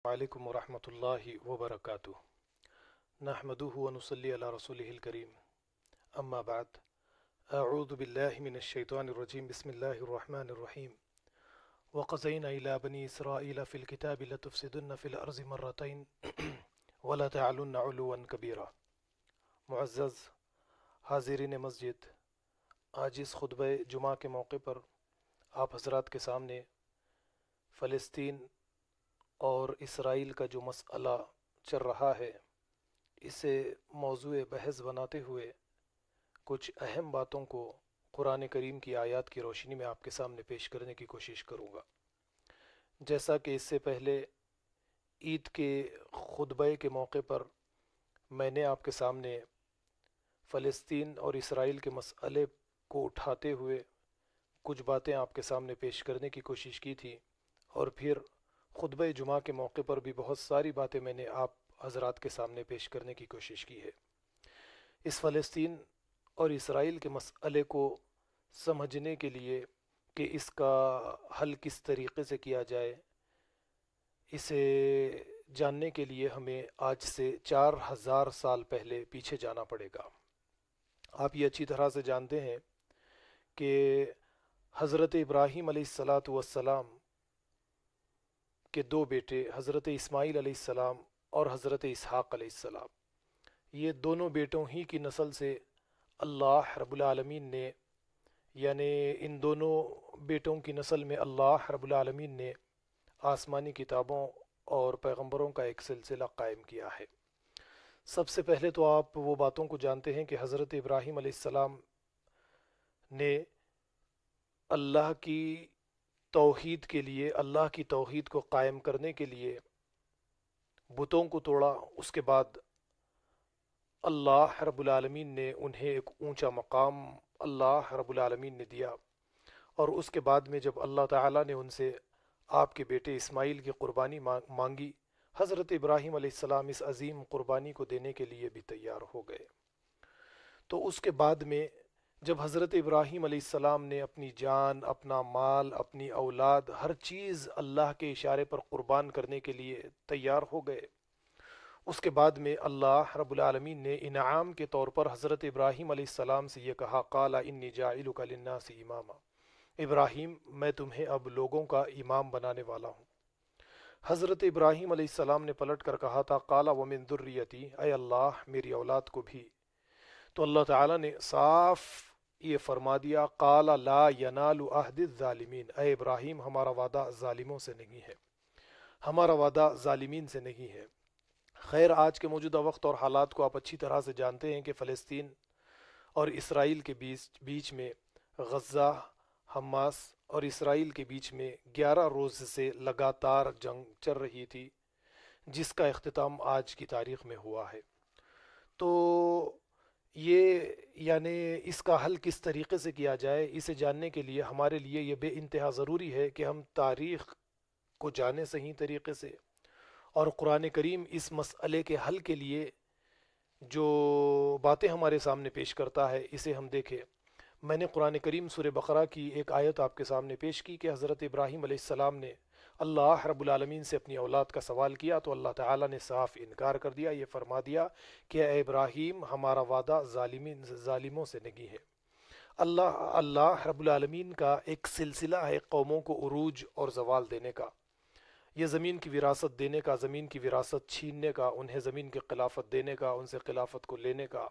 وعلیکم ورحمۃ اللہ وبرکاتہ نحمدہ ونصلی علی رسولہ الکریم اما بعد اعوذ باللہ من الشیطان الرجیم بسم اللہ الرحمن الرحیم وقضینا الی بنی اسرائیل فی الکتاب لتفسدن فی الارض مرتین ولا تعلن علوا کبیرا۔ معزز حاضرین مسجد، آج اس خطبہ جمعہ کے موقع پر آپ حضرات کے سامنے فلسطین اور اسرائیل کا جو مسئلہ چل رہا ہے اسے موضوع بحث بناتے ہوئے کچھ اہم باتوں کو قرآن کریم کی آیات کی روشنی میں آپ کے سامنے پیش کرنے کی کوشش کروں گا۔ جیسا کہ اس سے پہلے عید کے خطبہ کے موقع پر میں نے آپ کے سامنے فلسطین اور اسرائیل کے مسئلے کو اٹھاتے ہوئے کچھ باتیں آپ کے سامنے پیش کرنے کی کوشش کی تھی، اور پھر خطبہ جمعہ کے موقع پر بھی بہت ساری باتیں میں نے آپ حضرات کے سامنے پیش کرنے کی کوشش کی ہے۔ اس فلسطین اور اسرائیل کے مسئلے کو سمجھنے کے لیے کہ اس کا حل کس طریقے سے کیا جائے، اسے جاننے کے لیے ہمیں آج سے 4000 سال پہلے پیچھے جانا پڑے گا۔ آپ یہ اچھی طرح سے جانتے ہیں کہ حضرت ابراہیم علیہ السلام کے دو بیٹے حضرت اسماعیل علیہ السلام اور حضرت اسحاق علیہ السلام، یہ دونوں بیٹوں ہی کی نسل سے اللہ رب العالمین نے، یعنی ان دونوں بیٹوں کی نسل میں اللہ رب العالمین نے آسمانی کتابوں اور پیغمبروں کا ایک سلسلہ قائم کیا ہے۔ سب سے پہلے تو آپ وہ باتوں کو جانتے ہیں کہ حضرت ابراہیم علیہ السلام نے اللہ کی توحید کے لیے، اللہ کی توحید کو قائم کرنے کے لیے بتوں کو توڑا۔ اس کے بعد اللہ رب العالمین نے انہیں ایک اونچا مقام اللہ رب العالمین نے دیا، اور اس کے بعد میں جب اللہ تعالیٰ نے ان سے آپ کے بیٹے اسماعیل کی قربانی مانگی، حضرت ابراہیم علیہ السلام اس عظیم قربانی کو دینے کے لیے بھی تیار ہو گئے۔ تو اس کے بعد میں جب حضرت ابراہیم علیہ السلام نے اپنی جان، اپنا مال، اپنی اولاد، ہر چیز اللہ کے اشارے پر قربان کرنے کے لیے تیار ہو گئے، اس کے بعد میں اللہ رب العالمین نے انعام کے طور پر حضرت ابراہیم علیہ السلام سے یہ کہا، قال انی جاعلک للناس اماما، ابراہیم میں تمہیں اب لوگوں کا امام بنانے والا ہوں۔ حضرت ابراہیم علیہ السلام نے پلٹ کر کہا تھا، قال ومن ذریتی، اے اللہ میری اولاد کو بھی۔ تو اللہ تعالیٰ نے صاف یہ فرما دیا، قال لا ینال عہد الظالمین، اے ابراہیم ہمارا وعدہ ظالموں سے نہیں ہے، ہمارا وعدہ ظالمین سے نہیں ہے۔ خیر، آج کے موجودہ وقت اور حالات کو آپ اچھی طرح سے جانتے ہیں کہ فلسطین اور اسرائیل کے بیچ میں، غزہ، حماس اور اسرائیل کے بیچ میں 11 روز سے لگاتار جنگ چل رہی تھی، جس کا اختتام آج کی تاریخ میں ہوا ہے۔ تو یہ یعنی اس کا حل کس طریقے سے کیا جائے، اسے جاننے کے لیے ہمارے لیے یہ بے انتہا ضروری ہے کہ ہم تاریخ کو جانیں صحیح طریقے سے، اور قرآن کریم اس مسئلے کے حل کے لیے جو باتیں ہمارے سامنے پیش کرتا ہے اسے ہم دیکھیں۔ میں نے قرآن کریم سورہ بقرہ کی ایک آیت آپ کے سامنے پیش کی کہ حضرت ابراہیم علیہ السلام نے اللہ رب العالمین سے اپنی اولاد کا سوال کیا، تو اللہ تعالیٰ نے صاف انکار کر دیا، یہ فرما دیا کہ اے ابراہیم ہمارا وعدہ ظالموں سے نہیں ہے۔ اللہ رب العالمین کا ایک سلسلہ ہے قوموں کو عروج اور زوال دینے کا، یہ زمین کی وراثت دینے کا، زمین کی وراثت چھیننے کا، انہیں زمین کی خلافت دینے کا، ان سے خلافت کو لینے کا،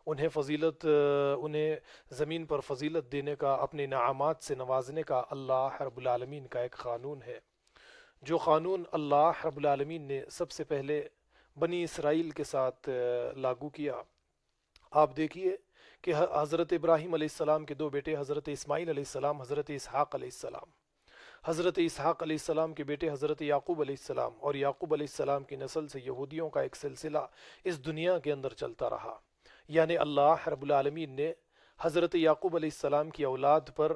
انہیں زمین پر فضیلت دینے کا، اپنے انعامات سے نوازنے کا اللہ رب العالمین کا ایک قانون ہے، جو قانون اللہ رب العالمین نے سب سے پہلے بنی اسرائیل کے ساتھ لاگو کیا۔ آپ دیکھیے کہ حضرت ابراہیم علیہ السلام کے دو بیٹے حضرت اسماعیل علیہ السلام، حضرت اسحاق علیہ السلام، حضرت اسحاق علیہ السلام کے بیٹے حضرت یعقوب علیہ السلام، اور یعقوب علیہ السلام کی نسل سے یہودیوں کا ایک سلسلہ اس دنیا کے اندر چلتا رہا۔ یعنی اللہ رب العالمین نے حضرت یعقوب علیہ السلام کی اولاد پر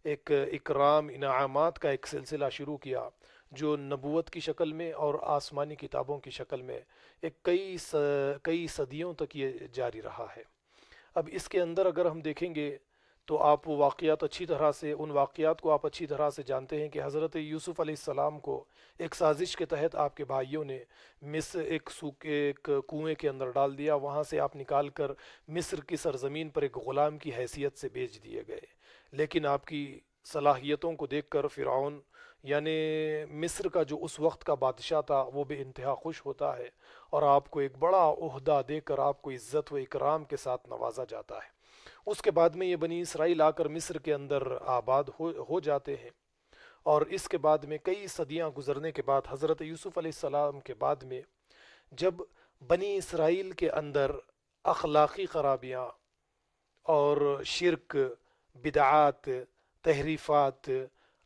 ایک اکرام، انعامات کا ایک سلسلہ شروع کیا، جو نبوت کی شکل میں اور آسمانی کتابوں کی شکل میں ایک کئی صدیوں تک یہ جاری رہا ہے۔ اب اس کے اندر اگر ہم دیکھیں گے تو آپ وہ واقعات اچھی طرح سے ان واقعات کو آپ اچھی طرح سے جانتے ہیں کہ حضرت یوسف علیہ السلام کو ایک سازش کے تحت آپ کے بھائیوں نے مصر ایک کنویں کے اندر ڈال دیا، وہاں سے آپ نکال کر مصر کی سرزمین پر ایک غلام کی حیثیت سے بھیج دیے گئے، لیکن آپ کی صلاحیتوں کو دیکھ کر فرعون یعنی مصر کا جو اس وقت کا بادشاہ تھا وہ بے انتہا خوش ہوتا ہے، اور آپ کو ایک بڑا عہدہ دے کر آپ کو عزت و اکرام کے ساتھ نوازا جاتا ہے۔ اس کے بعد میں یہ بنی اسرائیل آ کر مصر کے اندر آباد ہو جاتے ہیں، اور اس کے بعد میں کئی صدیاں گزرنے کے بعد حضرت یوسف علیہ السلام کے بعد میں جب بنی اسرائیل کے اندر اخلاقی خرابیاں اور شرک، بدعات، تحریفات،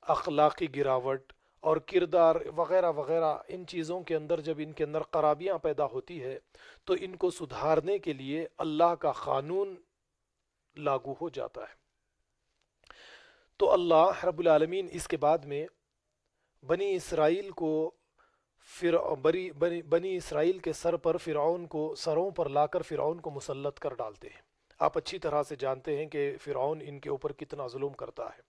اخلاقی گراوٹ اور کردار وغیرہ وغیرہ، ان چیزوں کے اندر جب ان کے اندر خرابیاں پیدا ہوتی ہے تو ان کو سدھارنے کے لیے اللہ کا قانون لاگو ہو جاتا ہے۔ تو اللہ رب العالمین اس کے بعد میں بنی اسرائیل کو بنی اسرائیل کے سر پر فرعون کو سروں پر لا کر فرعون کو مسلط کر ڈالتے ہیں۔ آپ اچھی طرح سے جانتے ہیں کہ فرعون ان کے اوپر کتنا ظلم کرتا ہے،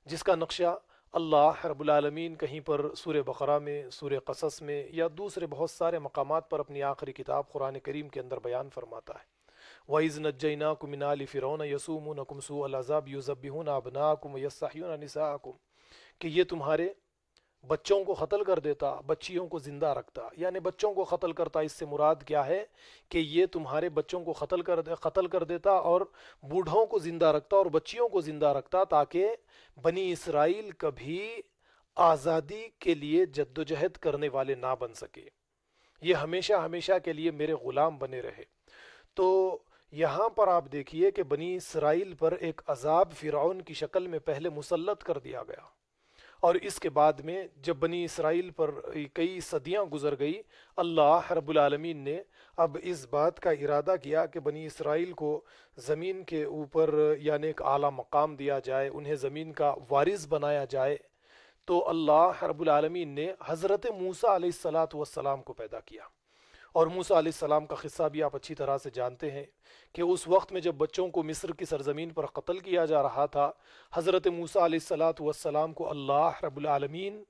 جس کا نقشہ اللہ رب العالمین کہیں پر سورہ بقرہ میں، سورہ قصص میں یا دوسرے بہت سارے مقامات پر اپنی آخری کتاب قرآن کریم کے اندر بیان فرماتا ہے۔ وَإِذْ نَجَّيْنَاكُمْ مِنْ آلِ فِرْعَوْنَ يَسُومُونَكُمْ سُوءَ الْعَذَابِ يُذَبِّحُونَ أَبْنَاءَكُمْ وَيَسْتَحْيُونَ نِسَاءَكُمْ، کہ یہ تمہارے بچوں کو قتل کر دیتا، بچیوں کو زندہ رکھتا، یعنی بچوں کو قتل کرتا، اس سے مراد کیا ہے کہ یہ تمہارے بچوں کو قتل کر دیتا اور بوڑھوں کو زندہ رکھتا اور بچیوں کو زندہ رکھتا، تاکہ بنی اسرائیل کبھی آزادی کے لیے جدوجہد کرنے والے نہ بن سکے، یہ ہمیشہ ہمیشہ کے لیے میرے غلام بنے رہے۔ تو یہاں پر آپ دیکھیے کہ بنی اسرائیل پر ایک عذاب فرعون کی شکل میں پہلے مسلط کر دیا گیا، اور اس کے بعد میں جب بنی اسرائیل پر کئی صدیاں گزر گئی، اللہ رب العالمین نے اب اس بات کا ارادہ کیا کہ بنی اسرائیل کو زمین کے اوپر یعنی ایک اعلیٰ مقام دیا جائے، انہیں زمین کا وارث بنایا جائے۔ تو اللہ رب العالمین نے حضرت موسیٰ علیہ السلام کو پیدا کیا، اور موسیٰ علیہ السلام کا قصہ بھی آپ اچھی طرح سے جانتے ہیں کہ اس وقت میں جب بچوں کو مصر کی سرزمین پر قتل کیا جا رہا تھا، حضرت موسیٰ علیہ السلام کو اللہ رب العالمین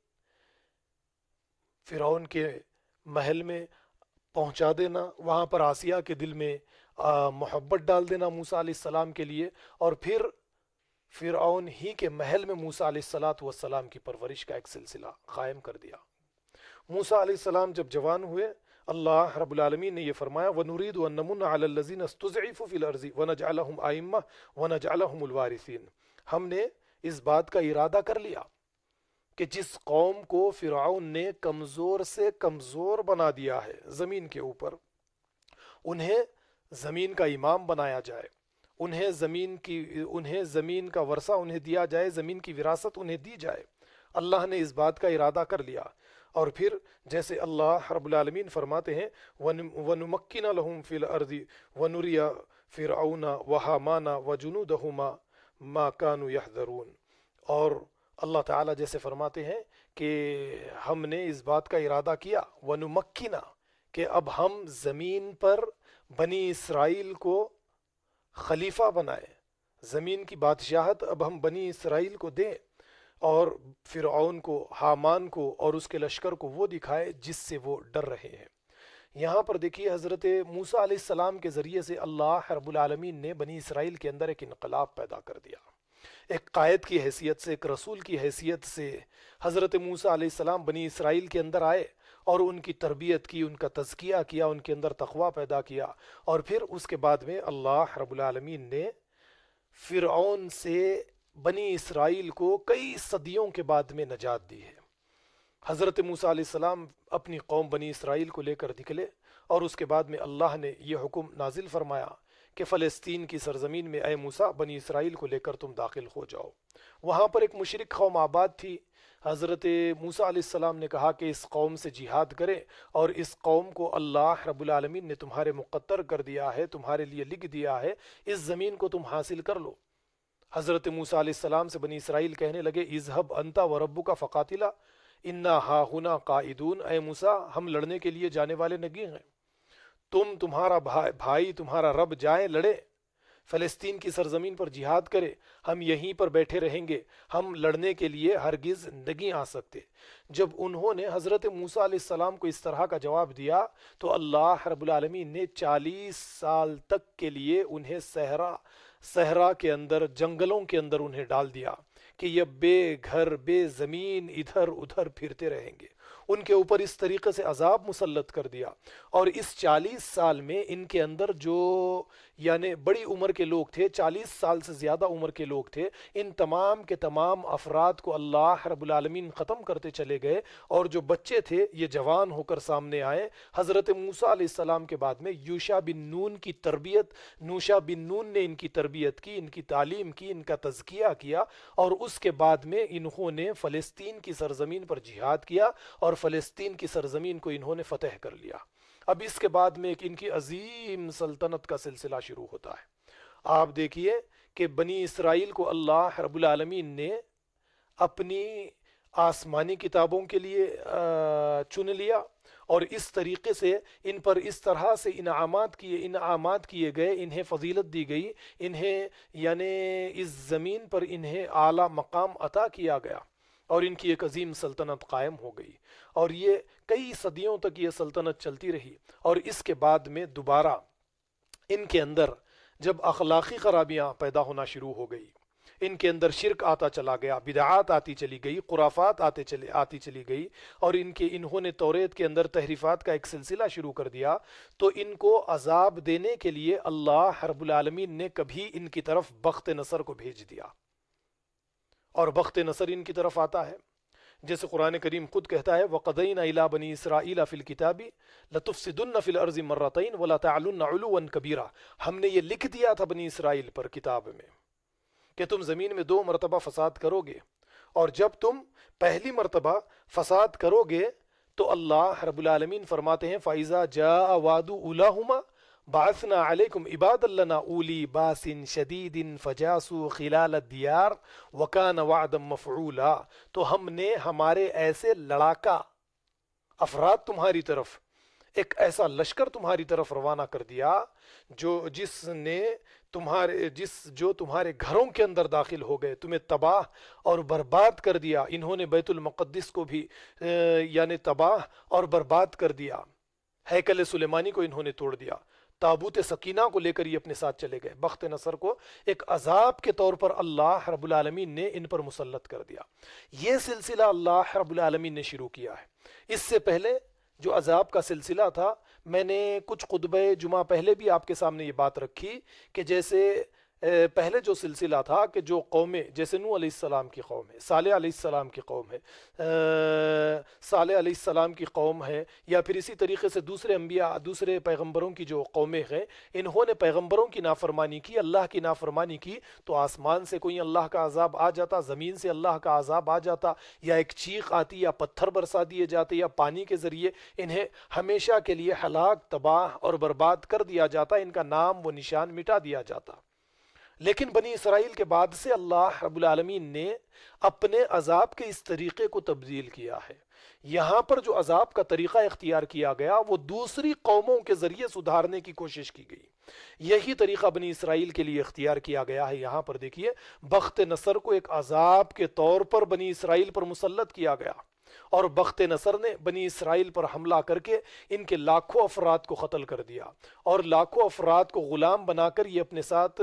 فرعون کے محل میں پہنچا دینا، وہاں پر آسیہ کے دل میں محبت ڈال دینا موسیٰ علیہ السلام کے لیے، اور پھر فرعون ہی کے محل میں موسیٰ علیہ السلام کی پرورش کا ایک سلسلہ قائم کر دیا۔ موسیٰ علیہ السلام جب جوان ہوئے، اللہ رب العالمین نے یہ فرمایا وَنُرِيدُ أَن نَّمُنَّ عَلَى الَّذِينَ اسْتُضْعِفُوا فِي الْأَرْضِ وَنَجْعَلَهُمْ أَئِمَّةً وَنَجْعَلَهُمُ الْوَارِثِينَ، ہم نے اس بات کا ارادہ کر لیا کہ جس قوم کو فرعون نے کمزور سے کمزور بنا دیا ہے زمین کے اوپر، انہیں زمین کا امام بنایا جائے، انہیں زمین کا ورثہ انہیں دیا جائے، زمین کی وراثت انہیں دی جائے۔ اللہ نے اس بات کا ارادہ کر لیا، اور پھر جیسے اللہ رب العالمین فرماتے ہیں وَنُمَكِّنَ لَهُمْ فِي الْأَرْضِ وَنُرِيَ فِرْعَوْنَ وَهَامَانَ وَجُنُودَهُمَا مَا كَانُوا يَحْذَرُونَ، اور اللہ تعالیٰ جیسے فرماتے ہیں کہ ہم نے اس بات کا ارادہ کیا وَنُمَكِّنَ، کہ اب ہم زمین پر بنی اسرائیل کو خلیفہ بنائے، زمین کی بادشاہت اب ہم بنی اسرائیل کو دیں، اور فرعون کو، حامان کو اور اس کے لشکر کو وہ دکھائے جس سے وہ ڈر رہے ہیں۔ یہاں پر دیکھیے حضرت موسیٰ علیہ السلام کے ذریعے سے اللہ رب العالمین نے بنی اسرائیل کے اندر ایک انقلاب پیدا کر دیا، ایک قائد کی حیثیت سے، ایک رسول کی حیثیت سے حضرت موسیٰ علیہ السلام بنی اسرائیل کے اندر آئے اور ان کی تربیت کی، ان کا تزکیہ کیا، ان کے اندر تقویٰ پیدا کیا، اور پھر اس کے بعد میں اللہ رب العالمین نے فرعون سے بنی اسرائیل کو کئی صدیوں کے بعد میں نجات دی ہے۔ حضرت موسیٰ علیہ السلام اپنی قوم بنی اسرائیل کو لے کر نکلے، اور اس کے بعد میں اللہ نے یہ حکم نازل فرمایا کہ فلسطین کی سرزمین میں اے موسیٰ بنی اسرائیل کو لے کر تم داخل ہو جاؤ۔ وہاں پر ایک مشرک قوم آباد تھی، حضرت موسیٰ علیہ السلام نے کہا کہ اس قوم سے جہاد کرے، اور اس قوم کو اللہ رب العالمین نے تمہارے مقرر کر دیا ہے، تمہارے لیے لکھ دیا ہے، اس زمین کو تم حاصل کر لو۔ حضرت موسیٰ علیہ السلام سے بنی اسرائیل کہنے لگے اذهب انت وربک فقاتلا انا ہاہنا قاعدون، اے موسیٰ ہم لڑنے کے لیے جانے والے نہیں ہیں، تمہارا بھائی تمہارا رب جائے لڑے۔ فلسطین کی سرزمین پر جہاد کرے، ہم یہیں پر بیٹھے رہیں گے، ہم لڑنے کے لیے ہرگز نہیں آ سکتے۔ جب انہوں نے حضرت موسیٰ علیہ السلام کو اس طرح کا جواب دیا تو اللہ رب العالمین نے 40 سال تک کے لیے انہیں صحرا کے اندر، جنگلوں کے اندر انہیں ڈال دیا کہ یہ بے گھر بے زمین ادھر ادھر پھرتے رہیں گے۔ ان کے اوپر اس طریقے سے عذاب مسلط کر دیا، اور اس 40 سال میں ان کے اندر جو یعنی بڑی عمر کے لوگ تھے، 40 سال سے زیادہ عمر کے لوگ تھے، ان تمام کے تمام افراد کو اللہ رب العالمین ختم کرتے چلے گئے، اور جو بچے تھے یہ جوان ہو کر سامنے آئے۔ حضرت موسیٰ علیہ السلام کے بعد میں یوشع بن نون کی تربیت، نوشا بن نون نے ان کی تربیت کی، ان کی تعلیم کی، ان کا تزکیہ کیا، اور اس کے بعد میں انہوں نے فلسطین کی سرزمین پر جہاد کیا، اور فلسطین کی سرزمین کو انہوں نے فتح کر لیا۔ اب اس کے بعد میں ایک ان کی عظیم سلطنت کا سلسلہ شروع ہوتا ہے۔ آپ دیکھیے کہ بنی اسرائیل کو اللہ رب العالمین نے اپنی آسمانی کتابوں کے لیے چن لیا، اور اس طریقے سے ان پر اس طرح سے انعامات کیے گئے، انہیں فضیلت دی گئی، انہیں یعنی اس زمین پر انہیں اعلیٰ مقام عطا کیا گیا، اور ان کی ایک عظیم سلطنت قائم ہو گئی، اور یہ کئی صدیوں تک یہ سلطنت چلتی رہی۔ اور اس کے بعد میں دوبارہ ان کے اندر جب اخلاقی خرابیاں پیدا ہونا شروع ہو گئی، ان کے اندر شرک آتا چلا گیا، بدعات آتی چلی گئی، خرافات آتی چلی گئی، اور انہوں نے توریت کے اندر تحریفات کا ایک سلسلہ شروع کر دیا، تو ان کو عذاب دینے کے لیے اللہ رب العالمین نے کبھی ان کی طرف بخت نصر کو بھیج دیا، اور بخت نصر ان کی طرف آتا ہے، جیسے قرآن کریم خود کہتا ہے وَقَضَيْنَا إِلَىٰ بَنِي إِسْرَائِيلَ فِي الْكِتَابِ لَتُفْسِدُنَّ فِي الْأَرْضِ مَرَّتَيْنِ وَلَا تَعْلُنَّ عُلُوًّا كَبِيرًا۔ ہم نے یہ لکھ دیا تھا بنی اسرائیل پر کتاب میں کہ تم زمین میں 2 مرتبہ فساد کرو گے، اور جب تم پہلی مرتبہ فساد کرو گے تو اللہ رب العالمین فرماتے ہیں فَإِذَا جَاءَ وَعْدُ أُولَاهُمَا بعثنا علیکم عباد لنا اولی باس شدید فجاسوا خلال الدیار وکان وعدا مفعولا۔ تو ہم نے ہمارے ایسے لڑاکا افراد تمہاری طرف، ایک ایسا لشکر تمہاری طرف روانہ کر دیا جو تمہارے گھروں کے اندر داخل ہو گئے، تمہیں تباہ اور برباد کر دیا۔ انہوں نے بیت المقدس کو بھی یعنی تباہ اور برباد کر دیا، ہیکل سلیمانی کو انہوں نے توڑ دیا، تابوت سکینہ کو لے کر یہ اپنے ساتھ چلے گئے۔ بخت نصر کو ایک عذاب کے طور پر اللہ رب العالمین نے ان پر مسلط کر دیا۔ یہ سلسلہ اللہ رب العالمین نے شروع کیا ہے۔ اس سے پہلے جو عذاب کا سلسلہ تھا، میں نے کچھ خطبہ جمعہ پہلے بھی آپ کے سامنے یہ بات رکھی کہ جیسے پہلے جو سلسلہ تھا کہ جو قومیں جیسے نوح علیہ السلام کی قوم ہے، صالح علیہ السلام کی قوم ہے، صالح علیہ السلام کی قوم ہے، یا پھر اسی طریقے سے دوسرے انبیاء، دوسرے پیغمبروں کی جو قومیں ہیں، انہوں نے پیغمبروں کی نافرمانی کی، اللہ کی نافرمانی کی، تو آسمان سے کوئی اللہ کا عذاب آ جاتا، زمین سے اللہ کا عذاب آ جاتا، یا ایک چیخ آتی، یا پتھر برسا دیے جاتے، یا پانی کے ذریعے انہیں ہمیشہ کے لیے ہلاک، تباہ اور برباد کر دیا جاتا، ان کا نام و نشان مٹا دیا جاتا۔ لیکن بنی اسرائیل کے بعد سے اللہ رب العالمین نے اپنے عذاب کے اس طریقے کو تبدیل کیا ہے۔ یہاں پر جو عذاب کا طریقہ اختیار کیا گیا وہ دوسری قوموں کے ذریعے سدھارنے کی کوشش کی گئی۔ یہی طریقہ بنی اسرائیل کے لیے اختیار کیا گیا ہے۔ یہاں پر دیکھیے بخت نصر کو ایک عذاب کے طور پر بنی اسرائیل پر مسلط کیا گیا، اور بخت نصر نے بنی اسرائیل پر حملہ کر کے ان کے لاکھوں افراد کو قتل کر دیا، اور لاکھوں افراد کو غلام بنا کر یہ اپنے ساتھ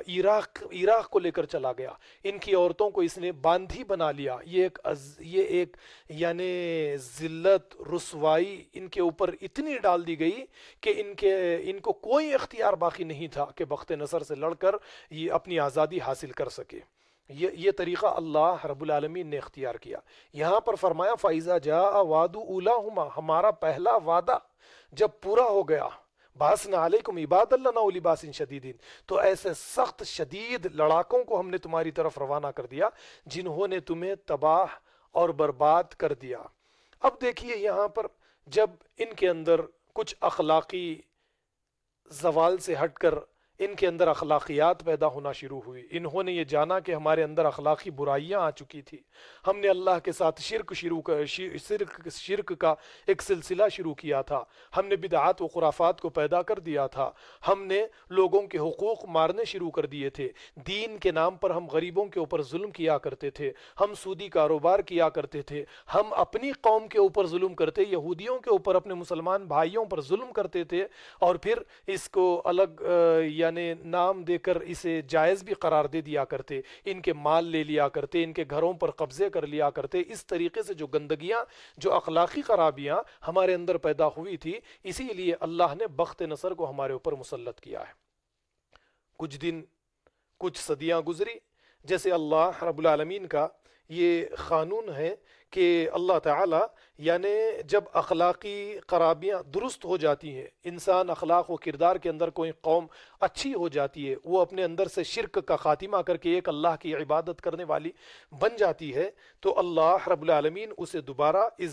عراق کو لے کر چلا گیا۔ ان کی عورتوں کو اس نے باندھی بنا لیا۔ یہ ایک یعنی ذلت، رسوائی ان کے اوپر اتنی ڈال دی گئی کہ ان کو کوئی اختیار باقی نہیں تھا کہ بخت نصر سے لڑ کر یہ اپنی آزادی حاصل کر سکے۔ یہ طریقہ اللہ رب العالمین نے اختیار کیا۔ یہاں پر فرمایا فَإِذَا جَاءَ وَعْدُ أُولَاهُمَا، ہمارا پہلا وعدہ جب پورا ہو گیا، بَعَثْنَا عَلَيْكُمْ عِبَادًا لَنَا أُولِي بَأْسٍ شَدِيدٍ، تو ایسے سخت شدید لڑاکوں کو ہم نے تمہاری طرف روانہ کر دیا جنہوں نے تمہیں تباہ اور برباد کر دیا۔ اب دیکھیے یہاں پر جب ان کے اندر کچھ اخلاقی زوال سے ہٹ کر ان کے اندر اخلاقیات پیدا ہونا شروع ہوئی. انہوں نے یہ جانا کہ ہمارے اندر اخلاقی برائیاں آ چکی تھی. ہم نے اللہ کے ساتھ شرک کا ایک سلسلہ شروع کیا تھا. ہم نے بدعات و خرافات کو پیدا کر دیا تھا. ہم نے لوگوں کے حقوق مارنے شروع کر دیے تھے. دین کے نام پر ہم غریبوں کے اوپر ظلم کیا کرتے تھے. ہم سودی کاروبار کیا کرتے تھے. ہم اپنی قوم کے اوپر ظلم کرتے, یہودیوں کے اوپر, اپنے مسلمان بھائیوں پر ظلم کرتے تھے, اور پھر اس کو الگ یعنی نام دے کر اسے جائز بھی قرار دے دیا کرتے. ان کے مال لے لیا کرتے, ان کے گھروں پر قبضے کر لیا کرتے. اس طریقے سے جو گندگیاں, جو اخلاقی خرابیاں ہمارے اندر پیدا ہوئی تھی, اسی لیے اللہ نے بخت نصر کو ہمارے اوپر مسلط کیا ہے. کچھ دن, کچھ صدیاں گزری, جیسے اللہ رب العالمین کا یہ قانون ہے کہ اللہ تعالی یعنی جب اخلاقی خرابیاں درست ہو جاتی ہیں, انسان اخلاق و کردار کے اندر کوئی قوم اچھی ہو جاتی ہے, وہ اپنے اندر سے شرک کا خاتمہ کر کے ایک اللہ کی عبادت کرنے والی بن جاتی ہے, تو اللہ رب العالمین اسے دوبارہ اس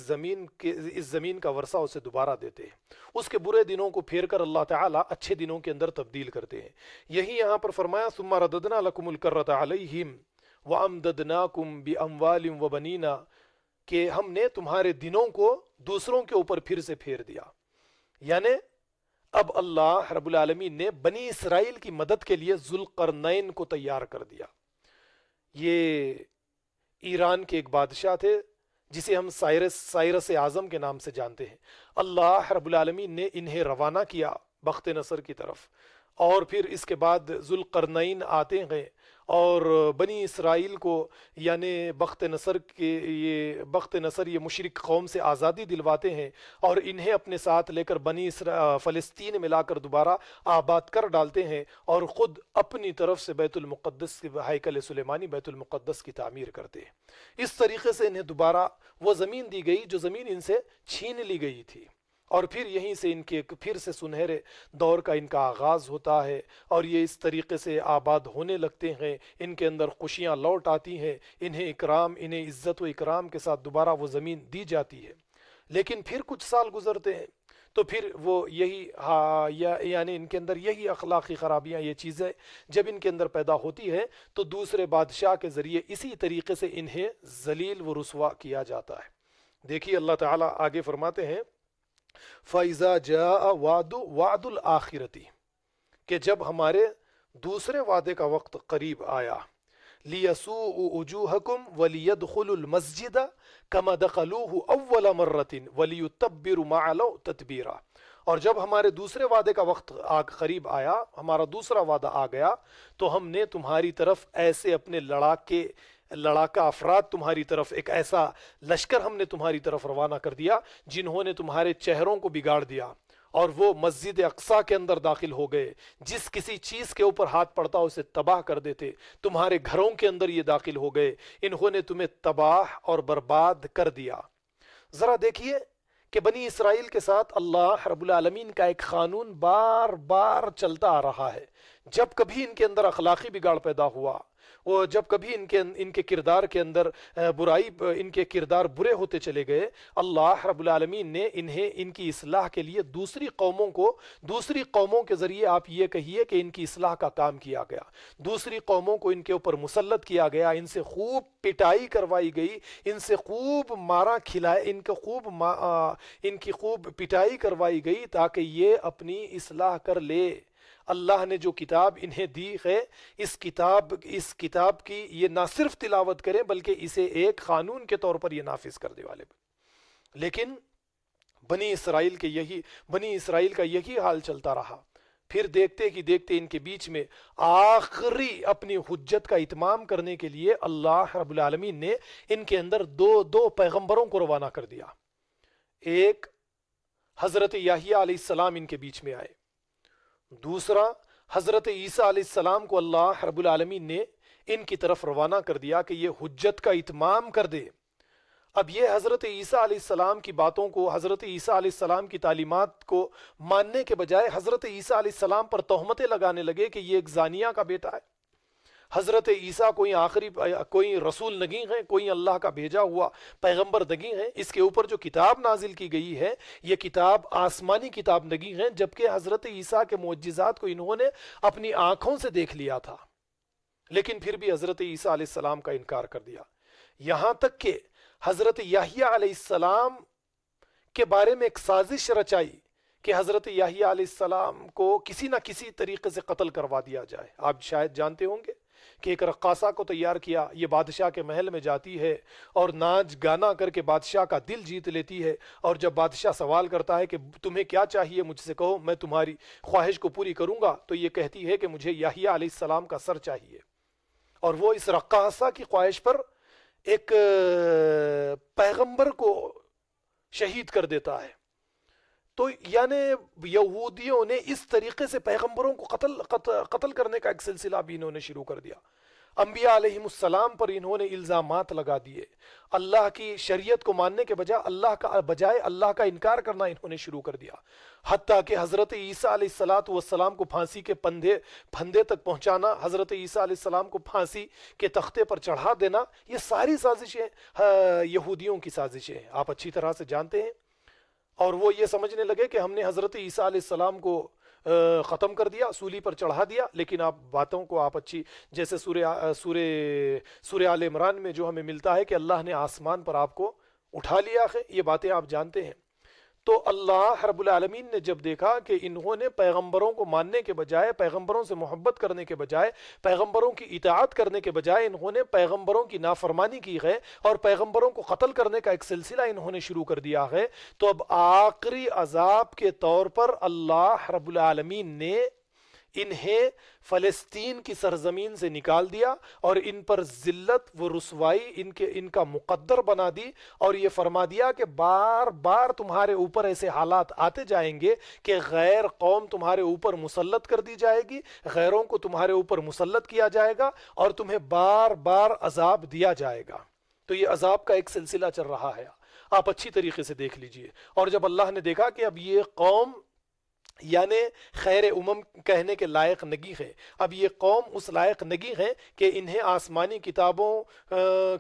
زمین کا ورثہ اسے دوبارہ دیتے ہیں. اس کے برے دنوں کو پھیر کر اللہ تعالیٰ اچھے دنوں کے اندر تبدیل کرتے ہیں. یہی یہاں پر فرمایا ثم رددنا لکم الکرۃ علیہم وامددناکم باموال وبنینا, کہ ہم نے تمہارے دنوں کو دوسروں کے اوپر پھر سے پھیر دیا. یعنی اب اللہ رب العالمین نے بنی اسرائیل کی مدد کے لیے ذوالقرنین کو تیار کر دیا. یہ ایران کے ایک بادشاہ تھے جسے ہم سائرس اعظم کے نام سے جانتے ہیں. اللہ رب العالمین نے انہیں روانہ کیا بخت نصر کی طرف, اور پھر اس کے بعد ذوالقرنین آتے ہیں اور بنی اسرائیل کو یعنی بخت نصر یہ مشرک قوم سے آزادی دلواتے ہیں, اور انہیں اپنے ساتھ لے کر فلسطین میں لا کر دوبارہ آباد کر ڈالتے ہیں, اور خود اپنی طرف سے بیت المقدس کی ہیکل سلیمانی بیت المقدس کی تعمیر کرتے ہیں. اس طریقے سے انہیں دوبارہ وہ زمین دی گئی جو زمین ان سے چھین لی گئی تھی, اور پھر یہیں سے ان کے پھر سے سنہرے دور کا ان کا آغاز ہوتا ہے, اور یہ اس طریقے سے آباد ہونے لگتے ہیں. ان کے اندر خوشیاں لوٹ آتی ہیں, انہیں عزت و اکرام کے ساتھ دوبارہ وہ زمین دی جاتی ہے. لیکن پھر کچھ سال گزرتے ہیں تو پھر وہ یعنی ان کے اندر یہی اخلاقی خرابیاں, یہ چیزیں جب ان کے اندر پیدا ہوتی ہے تو دوسرے بادشاہ کے ذریعے اسی طریقے سے انہیں ذلیل و رسوا کیا جاتا ہے. دیکھیے اللہ تعالیٰ آگے فرماتے ہیں فَإِذَا جَاءَ وَعْدُ الْآخِرَةِ, کہ جب ہمارے دوسرے وعدے کا وقت قریب آیا, لِيَسُوءُ وُجُوهَكُمْ وَلِيَدْخُلُوا الْمَسْجِدَ كَمَا دَخَلُوهُ أَوَّلَ مَرَّةٍ وَلِيُتَّبِّرُوا مَا عَلَوْا تَتْبِيرًا. اور جب ہمارے دوسرے وعدے کا وقت قریب آیا, ہمارا دوسرا وعدہ آ گیا, تو ہم نے تمہاری طرف ایسے اپنے لڑاکا افراد, تمہاری طرف ایک ایسا لشکر ہم نے تمہاری طرف روانہ کر دیا جنہوں نے تمہارے چہروں کو بگاڑ دیا, اور وہ مسجد اقصیٰ کے اندر داخل ہو گئے. جس کسی چیز کے اوپر ہاتھ پڑتا اسے تباہ کر دیتے. تمہارے گھروں کے اندر یہ داخل ہو گئے, انہوں نے تمہیں تباہ اور برباد کر دیا. ذرا دیکھیے کہ بنی اسرائیل کے ساتھ اللہ رب العالمین کا ایک قانون بار بار چلتا آ رہا ہے. جب کبھی ان کے اندر اخلاقی بگاڑ پیدا ہوا, وہ جب کبھی ان کے کردار کے اندر برائی, ان کے کردار برے ہوتے چلے گئے, اللہ رب العالمین نے انہیں ان کی اصلاح کے لیے دوسری قوموں کے ذریعے, آپ یہ کہیے کہ ان کی اصلاح کا کام کیا گیا. دوسری قوموں کو ان کے اوپر مسلط کیا گیا, ان سے خوب پٹائی کروائی گئی, ان سے خوب مارا کھلائے, ان کی خوب پٹائی کروائی گئی تاکہ یہ اپنی اصلاح کر لے. اللہ نے جو کتاب انہیں دی ہے, اس کتاب کی یہ نہ صرف تلاوت کریں بلکہ اسے ایک قانون کے طور پر یہ نافذ کر دے والے. لیکن بنی اسرائیل کا یہی حال چلتا رہا. پھر دیکھتے ہی دیکھتے ان کے بیچ میں آخری اپنی حجت کا اتمام کرنے کے لیے اللہ رب العالمین نے ان کے اندر دو پیغمبروں کو روانہ کر دیا. ایک حضرت یحییٰ علیہ السلام ان کے بیچ میں آئے, دوسرا حضرت عیسیٰ علیہ السلام کو اللہ رب العالمین نے ان کی طرف روانہ کر دیا کہ یہ حجت کا اتمام کر دے. اب یہ حضرت عیسیٰ علیہ السلام کی باتوں کو, حضرت عیسیٰ علیہ السلام کی تعلیمات کو ماننے کے بجائے حضرت عیسیٰ علیہ السلام پر تہمتیں لگانے لگے کہ یہ ایک زانیہ کا بیٹا ہے, حضرت عیسیٰ کوئی رسول نہیں ہیں، کوئی اللہ کا بھیجا ہوا پیغمبر نہیں ہیں، اس کے اوپر جو کتاب نازل کی گئی ہے یہ کتاب آسمانی کتاب نہیں ہے، جبکہ حضرت عیسیٰ کے معجزات کو انہوں نے اپنی آنکھوں سے دیکھ لیا تھا، لیکن پھر بھی حضرت عیسیٰ علیہ السلام کا انکار کر دیا۔ یہاں تک کہ حضرت یحییٰ علیہ السلام کے بارے میں ایک سازش رچائی کہ حضرت یحییٰ علیہ السلام کو کسی نہ کسی طریقے سے قتل کروا دیا جائے۔ آپ شاید جانتے ہوں گے کہ ایک رقاصہ کو تیار کیا، یہ بادشاہ کے محل میں جاتی ہے اور ناچ گانا کر کے بادشاہ کا دل جیت لیتی ہے، اور جب بادشاہ سوال کرتا ہے کہ تمہیں کیا چاہیے مجھ سے کہو، میں تمہاری خواہش کو پوری کروں گا، تو یہ کہتی ہے کہ مجھے یحییٰ علیہ السلام کا سر چاہیے، اور وہ اس رقاصہ کی خواہش پر ایک پیغمبر کو شہید کر دیتا ہے۔ تو یعنی یہودیوں نے اس طریقے سے پیغمبروں کو قتل کرنے کا ایک سلسلہ بھی انہوں نے شروع کر دیا۔ انبیاء علیہ السلام پر انہوں نے الزامات لگا دیے، اللہ کی شریعت کو ماننے کے بجائے اللہ کا انکار کرنا انہوں نے شروع کر دیا، حتیٰ کہ حضرت عیسیٰ علیہ السلام کو پھانسی کے پھندے تک پہنچانا، حضرت عیسیٰ علیہ السلام کو پھانسی کے تختے پر چڑھا دینا، یہ ساری سازشیں یہودیوں کی سازشیں ہیں، آپ اچھی طرح سے جانتے ہیں۔ اور وہ یہ سمجھنے لگے کہ ہم نے حضرت عیسیٰ علیہ السلام کو ختم کر دیا، سولی پر چڑھا دیا، لیکن آپ باتوں کو آپ اچھی، جیسے سورہ آل عمران میں جو ہمیں ملتا ہے کہ اللہ نے آسمان پر آپ کو اٹھا لیا ہے، یہ باتیں آپ جانتے ہیں۔ تو اللہ رب العالمین نے جب دیکھا کہ انہوں نے پیغمبروں کو ماننے کے بجائے، پیغمبروں سے محبت کرنے کے بجائے، پیغمبروں کی اطاعت کرنے کے بجائے انہوں نے پیغمبروں کی نافرمانی کی ہے اور پیغمبروں کو قتل کرنے کا ایک سلسلہ انہوں نے شروع کر دیا ہے، تو اب آخری عذاب کے طور پر اللہ رب العالمین نے انہیں فلسطین کی سرزمین سے نکال دیا اور ان پر ذلت و رسوائی ان کا مقدر بنا دی، اور یہ فرما دیا کہ بار بار تمہارے اوپر ایسے حالات آتے جائیں گے کہ غیر قوم تمہارے اوپر مسلط کر دی جائے گی، غیروں کو تمہارے اوپر مسلط کیا جائے گا اور تمہیں بار بار عذاب دیا جائے گا۔ تو یہ عذاب کا ایک سلسلہ چل رہا ہے، آپ اچھی طریقے سے دیکھ لیجئے۔ اور جب اللہ نے دیکھا کہ اب یہ قوم یعنی خیر امم کہنے کے لائق نہیں ہے، اب یہ قوم اس لائق نہیں ہے کہ انہیں آسمانی کتابوں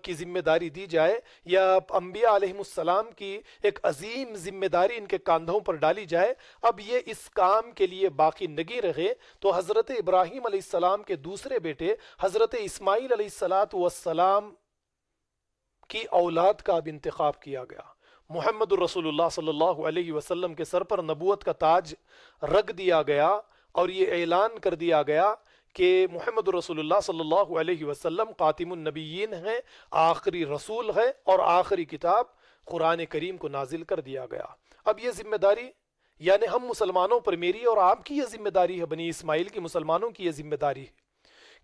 کی ذمہ داری دی جائے یا انبیاء علیہ السلام کی ایک عظیم ذمہ داری ان کے کاندھوں پر ڈالی جائے، اب یہ اس کام کے لیے باقی نہیں رہے، تو حضرت ابراہیم علیہ السلام کے دوسرے بیٹے حضرت اسماعیل علیہ السلام کی اولاد کا اب انتخاب کیا گیا۔ محمد الرسول اللہ صلی اللہ علیہ وسلم کے سر پر نبوت کا تاج رکھ دیا گیا اور یہ اعلان کر دیا گیا کہ محمد الرسول اللہ صلی اللہ علیہ وسلم خاتم النبیین ہیں، آخری رسول ہے، اور آخری کتاب قرآن کریم کو نازل کر دیا گیا۔ اب یہ ذمہ داری یعنی ہم مسلمانوں پر، میری اور آپ کی یہ ذمہ داری ہے، بنی اسماعیل کی مسلمانوں کی یہ ذمہ داری ہے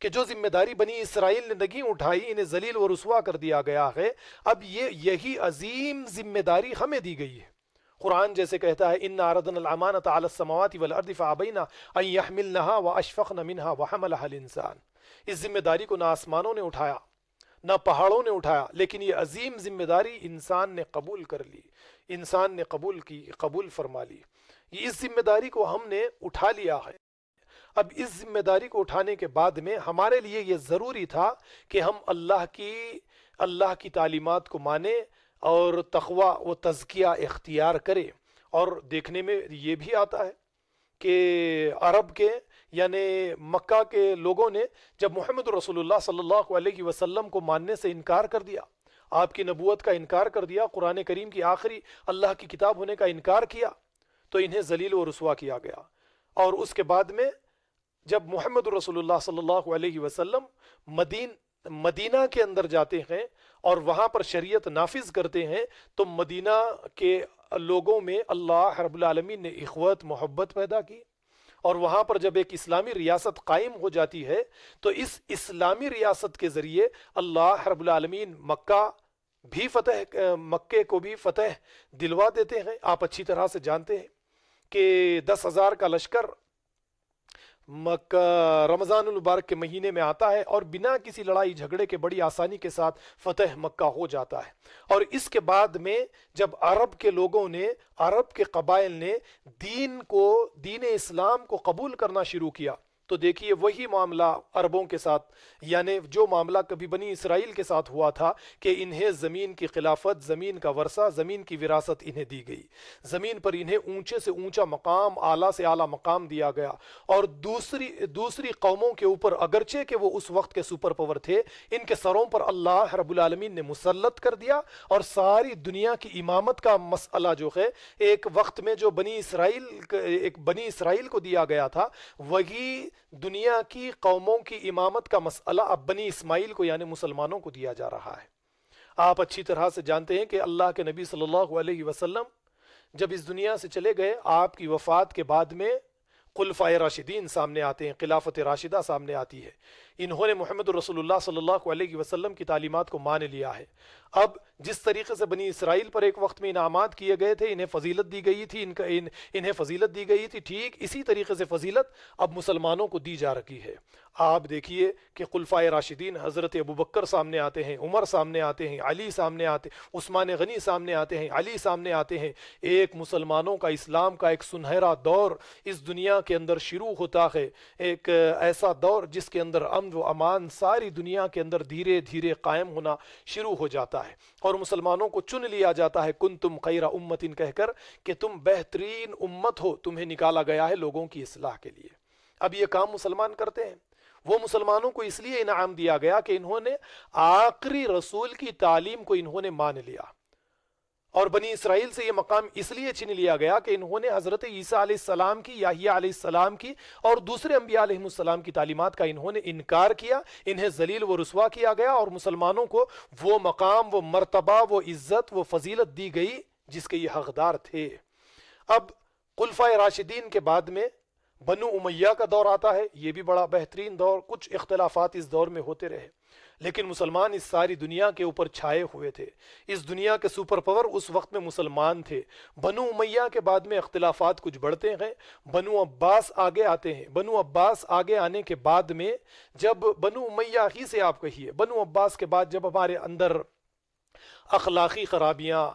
کہ جو ذمہ داری بنی اسرائیل نے نہیں اٹھائی، انہیں ذلیل و رسوا کر دیا گیا ہے، اب یہی عظیم ذمہ داری ہمیں دی گئی ہے۔ قرآن جیسے کہتا ہے اِنَّا عَرَضْنَا الْأَمَانَةَ عَلَى السَّمَاوَاتِ وَالْأَرْضِ فَأَبَيْنَا أَن يَحْمِلْنَهَا وَأَشْفَقْنَ مِنْهَا وَحَمَلَهَا الْإِنسَانُ۔ اس ذمہ داری کو نہ آسمانوں نے اٹھایا نہ پہاڑوں نے اٹھایا، لیکن یہ عظیم ذمہ داری انسان نے قبول کر لی، انسان نے قبول فرما لی، اس ذمہ داری کو ہم نے اٹھا لیا ہے۔ اب اس ذمہ داری کو اٹھانے کے بعد میں ہمارے لیے یہ ضروری تھا کہ ہم اللہ کی تعلیمات کو مانیں اور تقوی و تزکیہ اختیار کریں۔ اور دیکھنے میں یہ بھی آتا ہے کہ عرب کے یعنی مکہ کے لوگوں نے جب محمد رسول اللہ صلی اللہ علیہ وسلم کو ماننے سے انکار کر دیا، آپ کی نبوت کا انکار کر دیا، قرآن کریم کی آخری اللہ کی کتاب ہونے کا انکار کیا، تو انہیں ذلیل و رسوا کیا گیا۔ اور اس کے بعد میں جب محمد رسول اللہ صلی اللہ علیہ وسلم مدینہ کے اندر جاتے ہیں اور وہاں پر شریعت نافذ کرتے ہیں، تو مدینہ کے لوگوں میں اللہ رب العالمین نے اخوت محبت پیدا کی، اور وہاں پر جب ایک اسلامی ریاست قائم ہو جاتی ہے تو اس اسلامی ریاست کے ذریعے اللہ رب العالمین مکے کو بھی فتح دلوا دیتے ہیں۔ آپ اچھی طرح سے جانتے ہیں کہ 10,000 کا لشکر مکہ رمضان المبارک کے مہینے میں آتا ہے اور بنا کسی لڑائی جھگڑے کے بڑی آسانی کے ساتھ فتح مکہ ہو جاتا ہے۔ اور اس کے بعد میں جب عرب کے لوگوں نے، عرب کے قبائل نے دین اسلام کو قبول کرنا شروع کیا، تو دیکھیے وہی معاملہ عربوں کے ساتھ، یعنی جو معاملہ کبھی بنی اسرائیل کے ساتھ ہوا تھا کہ انہیں زمین کی خلافت، زمین کا ورثہ، زمین کی وراثت انہیں دی گئی، زمین پر انہیں اونچے سے اونچا مقام، اعلیٰ سے اعلیٰ مقام دیا گیا، اور دوسری قوموں کے اوپر اگرچہ کہ وہ اس وقت کے سپر پاور تھے، ان کے سروں پر اللہ رب العالمین نے مسلط کر دیا، اور ساری دنیا کی امامت کا مسئلہ جو ہے ایک وقت میں جو بنی اسرائیل کو دیا گیا تھا، وہی دنیا کی قوموں کی امامت کا مسئلہ اب بنی اسماعیل کو یعنی مسلمانوں کو دیا جا رہا ہے۔ آپ اچھی طرح سے جانتے ہیں کہ اللہ کے نبی صلی اللہ علیہ وسلم جب اس دنیا سے چلے گئے، آپ کی وفات کے بعد میں خلفائے راشدین سامنے آتے ہیں، خلافت راشدہ سامنے آتی ہے۔ انہوں نے محمد رسول اللہ صلی اللہ علیہ وسلم کی تعلیمات کو مان لیا ہے۔ اب جس طریقے سے بنی اسرائیل پر ایک وقت میں انعامات کیے گئے تھے، انہیں فضیلت دی گئی تھی، انہیں فضیلت دی گئی تھی، ٹھیک اسی طریقے سے فضیلت اب مسلمانوں کو دی جا رہی ہے۔ آپ دیکھیے کہ خلفائے راشدین حضرت ابوبکر سامنے آتے ہیں، عمر سامنے آتے ہیں، علی سامنے آتے، عثمان غنی سامنے آتے ہیں، علی سامنے آتے ہیں۔ ایک مسلمانوں کا، اسلام کا ایک سنہرا دور اس دنیا کے اندر شروع ہوتا ہے، ایک ایسا دور جس کے اندر امن و امان ساری دنیا کے اندر دھیرے دھیرے قائم ہونا شروع ہو جاتا ہے، اور مسلمانوں کو چن لیا جاتا ہے کنتم خیر امت کہہ کر کہ تم بہترین امت ہو، تمہیں نکالا گیا ہے لوگوں کی اصلاح کے لیے۔ اب یہ کام مسلمان کرتے ہیں۔ وہ مسلمانوں کو اس لیے انعام دیا گیا کہ انہوں نے آخری رسول کی تعلیم کو انہوں نے مان لیا، اور بنی اسرائیل سے یہ مقام اس لیے چھین لیا گیا کہ انہوں نے حضرت عیسیٰ علیہ السلام کی، یحییٰ علیہ السلام کی اور دوسرے انبیاء علیہ السلام کی تعلیمات کا انہوں نے انکار کیا، انہیں ذلیل و رسوا کیا گیا، اور مسلمانوں کو وہ مقام، وہ مرتبہ، وہ عزت، وہ فضیلت دی گئی جس کے یہ حقدار تھے۔ اب خلفائے راشدین کے بعد میں بنو امیہ کا دور آتا ہے، یہ بھی بڑا بہترین دور، کچھ اختلافات اس دور میں ہوتے رہے، لیکن مسلمان اس ساری دنیا کے اوپر چھائے ہوئے تھے، اس دنیا کے سپر پاور اس وقت میں مسلمان تھے۔ بنو امیہ کے بعد میں اختلافات کچھ بڑھتے ہیں، بنو عباس آگے آتے ہیں۔ بنو عباس آگے آنے کے بعد میں جب بنو امیہ ہی سے آپ کہیے، بنو عباس کے بعد جب ہمارے اندر اخلاقی خرابیاں،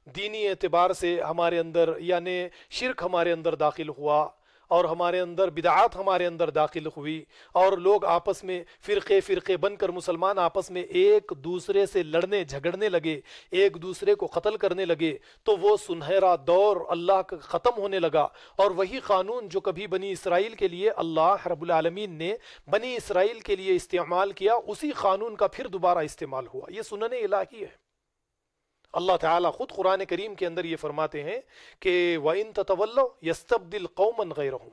دینی اعتبار سے ہمارے اندر یعنی شرک ہمارے اندر داخل ہوا، اور ہمارے اندر بدعات ہمارے اندر داخل ہوئی، اور لوگ آپس میں فرقے بن کر مسلمان آپس میں ایک دوسرے سے لڑنے جھگڑنے لگے، ایک دوسرے کو قتل کرنے لگے، تو وہ سنہرا دور اللہ کا ختم ہونے لگا، اور وہی قانون جو کبھی بنی اسرائیل کے لیے اللہ رب العالمین نے بنی اسرائیل کے لیے استعمال کیا، اسی قانون کا پھر دوبارہ استعمال ہوا۔ یہ سنن الہی ہے۔ اللہ تعالیٰ خود قرآن کریم کے اندر یہ فرماتے ہیں کہ وَإِن تَتَوَلَّوْا يَسْتَبْدِلْ قَوْمًا غَيْرَهُمْ،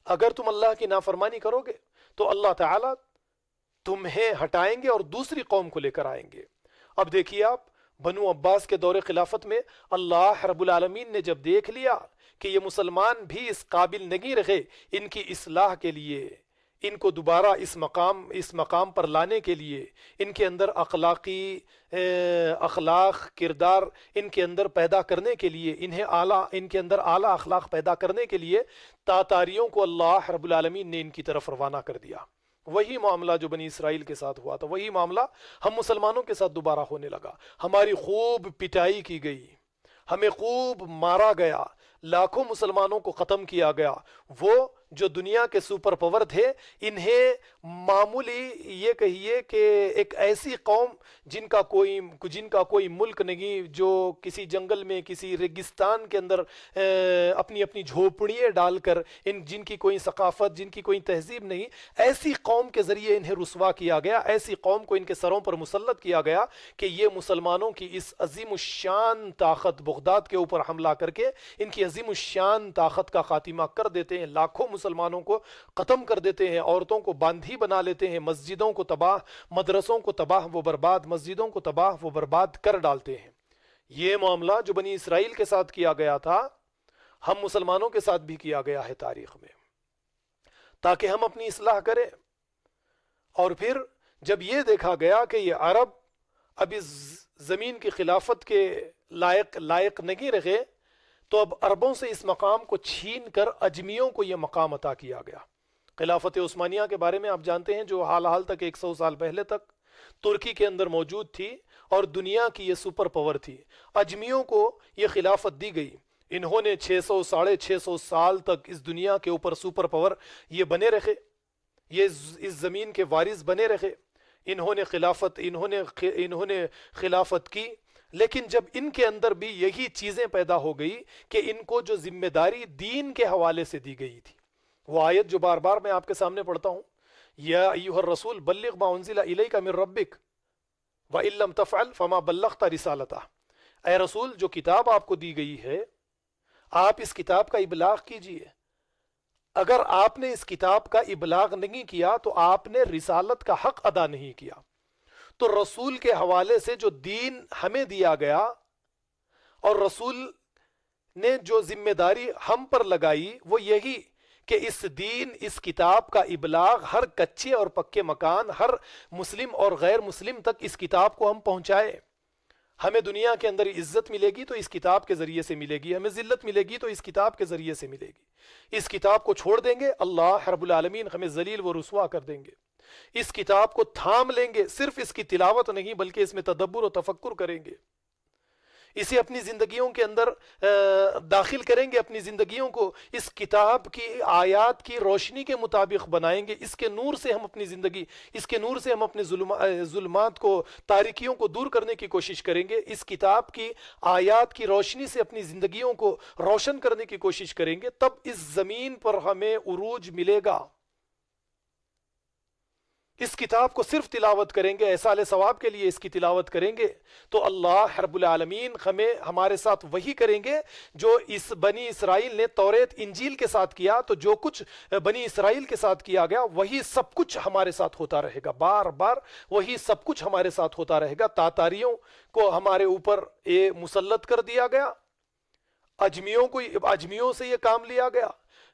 اگر تم اللہ کی نافرمانی کرو گے تو اللہ تعالیٰ تمہیں ہٹائیں گے اور دوسری قوم کو لے کر آئیں گے۔ اب دیکھیے آپ، بنو عباس کے دور خلافت میں اللہ رب العالمین نے جب دیکھ لیا کہ یہ مسلمان بھی اس قابل نہیں رہے ان کی اصلاح کے لیے، ان کو دوبارہ اس مقام پر لانے کے لیے، ان کے اندر اخلاق کردار ان کے اندر پیدا کرنے کے لیے، ان کے اندر اعلیٰ اخلاق پیدا کرنے کے لیے تاتاریوں کو اللہ رب العالمین نے ان کی طرف روانہ کر دیا۔ وہی معاملہ جو بنی اسرائیل کے ساتھ ہوا تھا، وہی معاملہ ہم مسلمانوں کے ساتھ دوبارہ ہونے لگا۔ ہماری خوب پٹائی کی گئی، ہمیں خوب مارا گیا، لاکھوں مسلمانوں کو ختم کیا گیا۔ وہ جو دنیا کے سپر پاور تھے، انہیں معمولی یہ کہیے کہ ایک ایسی قوم جن کا کوئی ملک نہیں، جو کسی جنگل میں کسی ریگستان کے اندر اپنی جھوپڑیاں ڈال کر جن کی کوئی ثقافت، جن کی کوئی تہذیب نہیں، ایسی قوم کے ذریعے انہیں رسوا کیا گیا، ایسی قوم کو ان کے سروں پر مسلط کیا گیا کہ یہ مسلمانوں کی اس عظیم الشان طاقت، بغداد کے اوپر حملہ کر کے ان کی عظیم الشان طاقت کا خاتمہ کر دیتے ہیں، لاکھوں مسلمانوں کو ختم کر دیتے ہیں، عورتوں کو باندھی بنا لیتے ہیں، مسجدوں کو تباہ، مدرسوں کو تباہ و برباد، مسجدوں کو تباہ و برباد کر ڈالتے ہیں۔ یہ معاملہ جو بنی اسرائیل کے ساتھ کیا گیا تھا، ہم مسلمانوں کے ساتھ بھی کیا گیا ہے تاریخ میں، تاکہ ہم اپنی اصلاح کریں۔ اور پھر جب یہ دیکھا گیا کہ یہ عرب اب اس زمین کی خلافت کے لائق نہیں رہے، تو اب عربوں سے اس مقام کو چھین کر اجمیوں کو یہ مقام عطا کیا گیا۔ خلافت عثمانیہ کے بارے میں آپ جانتے ہیں، جو حال تک 100 سال پہلے تک ترکی کے اندر موجود تھی اور دنیا کی یہ سپر پاور تھی، اجمیوں کو یہ خلافت دی گئی۔ انہوں نے 600 ساڑھے 600 سال تک اس دنیا کے اوپر سپر پاور یہ بنے رکھے۔ یہ اس زمین کے وارث بنے رہے، انہوں نے خلافت کی، لیکن جب ان کے اندر بھی یہی چیزیں پیدا ہو گئی کہ ان کو جو ذمہ داری دین کے حوالے سے دی گئی تھی، وہ آیت جو بار بار میں آپ کے سامنے پڑھتا ہوں، یا ایھا الرسول بلغ ما انزل الیک من ربک وان لم تفعل فما بلغت رسالتہ، اے رسول جو کتاب آپ کو دی گئی ہے آپ اس کتاب کا ابلاغ کیجئے، اگر آپ نے اس کتاب کا ابلاغ نہیں کیا تو آپ نے رسالت کا حق ادا نہیں کیا۔ تو رسول کے حوالے سے جو دین ہمیں دیا گیا اور رسول نے جو ذمہ داری ہم پر لگائی وہ یہی کہ اس دین، اس کتاب کا ابلاغ ہر کچے اور پکے مکان، ہر مسلم اور غیر مسلم تک اس کتاب کو ہم پہنچائے۔ ہمیں دنیا کے اندر عزت ملے گی تو اس کتاب کے ذریعے سے ملے گی، ہمیں ذلت ملے گی تو اس کتاب کے ذریعے سے ملے گی۔ اس کتاب کو چھوڑ دیں گے اللہ رب العالمین ہمیں ذلیل و رسوا کر دیں گے۔ اس کتاب کو تھام لیں گے، صرف اس کی تلاوت نہیں بلکہ اس میں تدبر و تفکر کریں گے، اسے اپنی زندگیوں کے اندر داخل کریں گے، اپنی زندگیوں کو اس کتاب کی آیات کی روشنی کے مطابق بنائیں گے، اس کے نور سے ہم اپنی زندگی، اس کے نور سے ہم اپنے ظلمات کو، تاریکیوں کو دور کرنے کی کوشش کریں گے، اس کتاب کی آیات کی روشنی سے اپنی زندگیوں کو روشن کرنے کی کوشش کریں گے، تب اس زمین پر ہمیں عروج ملے گا۔ اس کتاب کو صرف تلاوت کریں گے، احصال ثواب کے لیے اس کی تلاوت کریں گے تو اللہ رب العالمین ہمارے ساتھ وہی کریں گے جو اس بنی اسرائیل نے توریت انجیل کے ساتھ کیا، تو جو کچھ بنی اسرائیل کے ساتھ کیا گیا وہی سب کچھ ہمارے ساتھ ہوتا رہے گا، بار بار وہی سب کچھ ہمارے ساتھ ہوتا رہے گا۔ تاتاریوں کو ہمارے اوپر مسلط کر دیا گیا، اجمیوں سے یہ کام لیا گیا،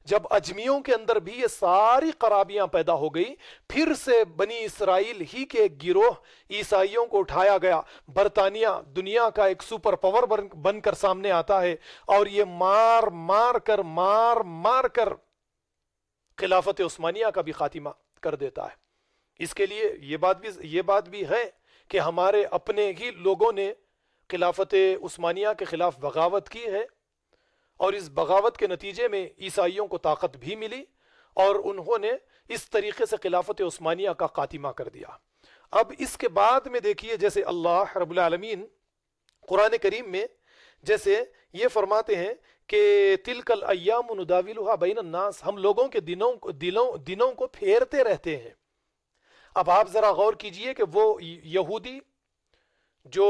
جب اجمیوں کے اندر بھی یہ ساری خرابیاں پیدا ہو گئی، پھر سے بنی اسرائیل ہی کے ایک گروہ عیسائیوں کو اٹھایا گیا، برطانیہ دنیا کا ایک سپر پاور بن کر سامنے آتا ہے اور یہ مار مار کر خلافت عثمانیہ کا بھی خاتمہ کر دیتا ہے۔ اس کے لیے یہ بات بھی ہے کہ ہمارے اپنے ہی لوگوں نے خلافت عثمانیہ کے خلاف بغاوت کی ہے، اور اس بغاوت کے نتیجے میں عیسائیوں کو طاقت بھی ملی اور انہوں نے اس طریقے سے خلافت عثمانیہ کا خاتمہ کر دیا۔ اب اس کے بعد میں دیکھیے جیسے اللہ رب العالمین قرآن کریم میں جیسے یہ فرماتے ہیں کہ تلک الایام نداولها بین الناس، ہم لوگوں کے دنوں کو پھیرتے رہتے ہیں۔ اب آپ ذرا غور کیجئے کہ وہ یہودی جو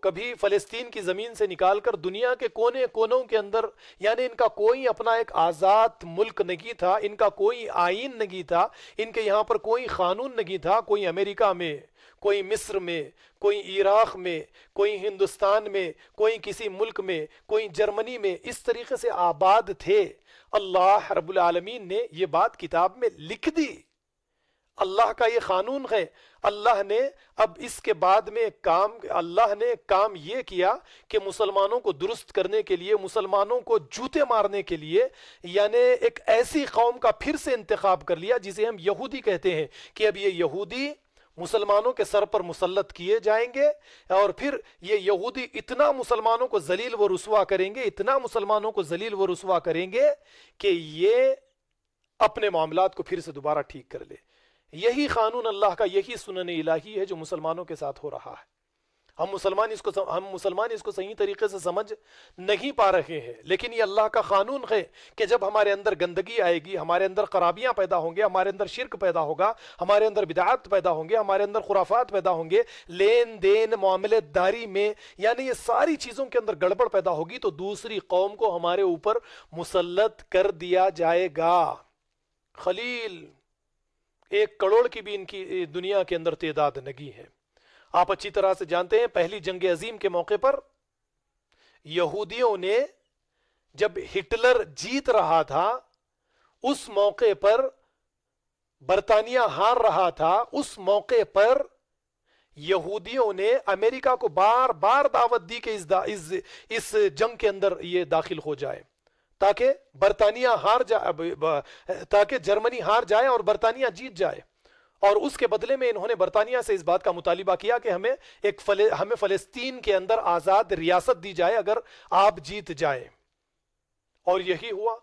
کبھی فلسطین کی زمین سے نکال کر دنیا کے کونے کونوں کے اندر، یعنی ان کا کوئی اپنا ایک آزاد ملک نہیں تھا، ان کا کوئی آئین نہیں تھا، ان کے یہاں پر کوئی قانون نہیں تھا، کوئی امریکہ میں، کوئی مصر میں، کوئی عراق میں، کوئی ہندوستان میں، کوئی کسی ملک میں، کوئی جرمنی میں، اس طریقے سے آباد تھے۔ اللہ رب العالمین نے یہ بات کتاب میں لکھ دی، اللہ کا یہ قانون ہے۔ اللہ نے اب اس کے بعد میں اللہ نے کام یہ کیا کہ مسلمانوں کو درست کرنے کے لیے، مسلمانوں کو جوتے مارنے کے لیے، یعنی ایک ایسی قوم کا پھر سے انتخاب کر لیا جسے ہم یہودی کہتے ہیں، کہ اب یہ یہودی مسلمانوں کے سر پر مسلط کیے جائیں گے، اور پھر یہ یہودی اتنا مسلمانوں کو ذلیل و رسوا کریں گے، اتنا مسلمانوں کو ذلیل و رسوا کریں گے کہ یہ اپنے معاملات کو پھر سے دوبارہ ٹھیک کر لے۔ یہی قانون اللہ کا، یہی سنن الہی ہے جو مسلمانوں کے ساتھ ہو رہا ہے۔ ہم مسلمان اس کو صحیح طریقے سے سمجھ نہیں پا رہے ہیں، لیکن یہ اللہ کا قانون ہے کہ جب ہمارے اندر گندگی آئے گی، ہمارے اندر خرابیاں پیدا ہوں گے، ہمارے اندر شرک پیدا ہوگا، ہمارے اندر بدعات پیدا ہوں گے، ہمارے اندر خرافات پیدا ہوں گے، لین دین معاملے داری میں، یعنی یہ ساری چیزوں کے اندر گڑبڑ پیدا ہوگی، تو دوسری قوم کو ہمارے اوپر مسلط کر دیا جائے گا۔ خلیل 1 کروڑ کی بھی ان کی دنیا کے اندر تعداد نہیں ہے۔ آپ اچھی طرح سے جانتے ہیں پہلی جنگ عظیم کے موقع پر یہودیوں نے جب ہٹلر جیت رہا تھا، اس موقع پر برطانیہ ہار رہا تھا، اس موقع پر یہودیوں نے امریکہ کو بار بار دعوت دی کہ اس جنگ کے اندر یہ داخل ہو جائے، تاکہ برطانیہ تاکہ جرمنی ہار جائے اور برطانیہ جیت جائے، اور اس کے بدلے میں انہوں نے برطانیہ سے اس بات کا مطالبہ کیا کہ ہمیں فلسطین کے اندر آزاد ریاست دی جائے اگر آپ جیت جائیں، اور یہی ہوا۔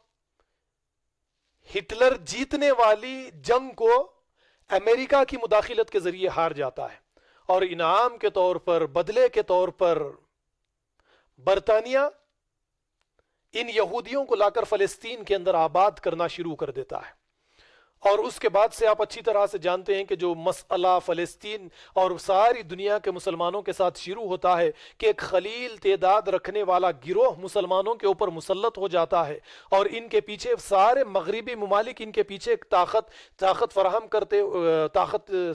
ہٹلر جیتنے والی جنگ کو امریکہ کی مداخلت کے ذریعے ہار جاتا ہے، اور انعام کے طور پر، بدلے کے طور پر، برطانیہ ان یہودیوں کو لا کر فلسطین کے اندر آباد کرنا شروع کر دیتا ہے۔ اور اس کے بعد سے آپ اچھی طرح سے جانتے ہیں کہ جو مسئلہ فلسطین اور ساری دنیا کے مسلمانوں کے ساتھ شروع ہوتا ہے کہ ایک خلیل تعداد رکھنے والا گروہ مسلمانوں کے اوپر مسلط ہو جاتا ہے، اور ان کے پیچھے سارے مغربی ممالک ان کے پیچھے ایک طاقت فراہم کرتے،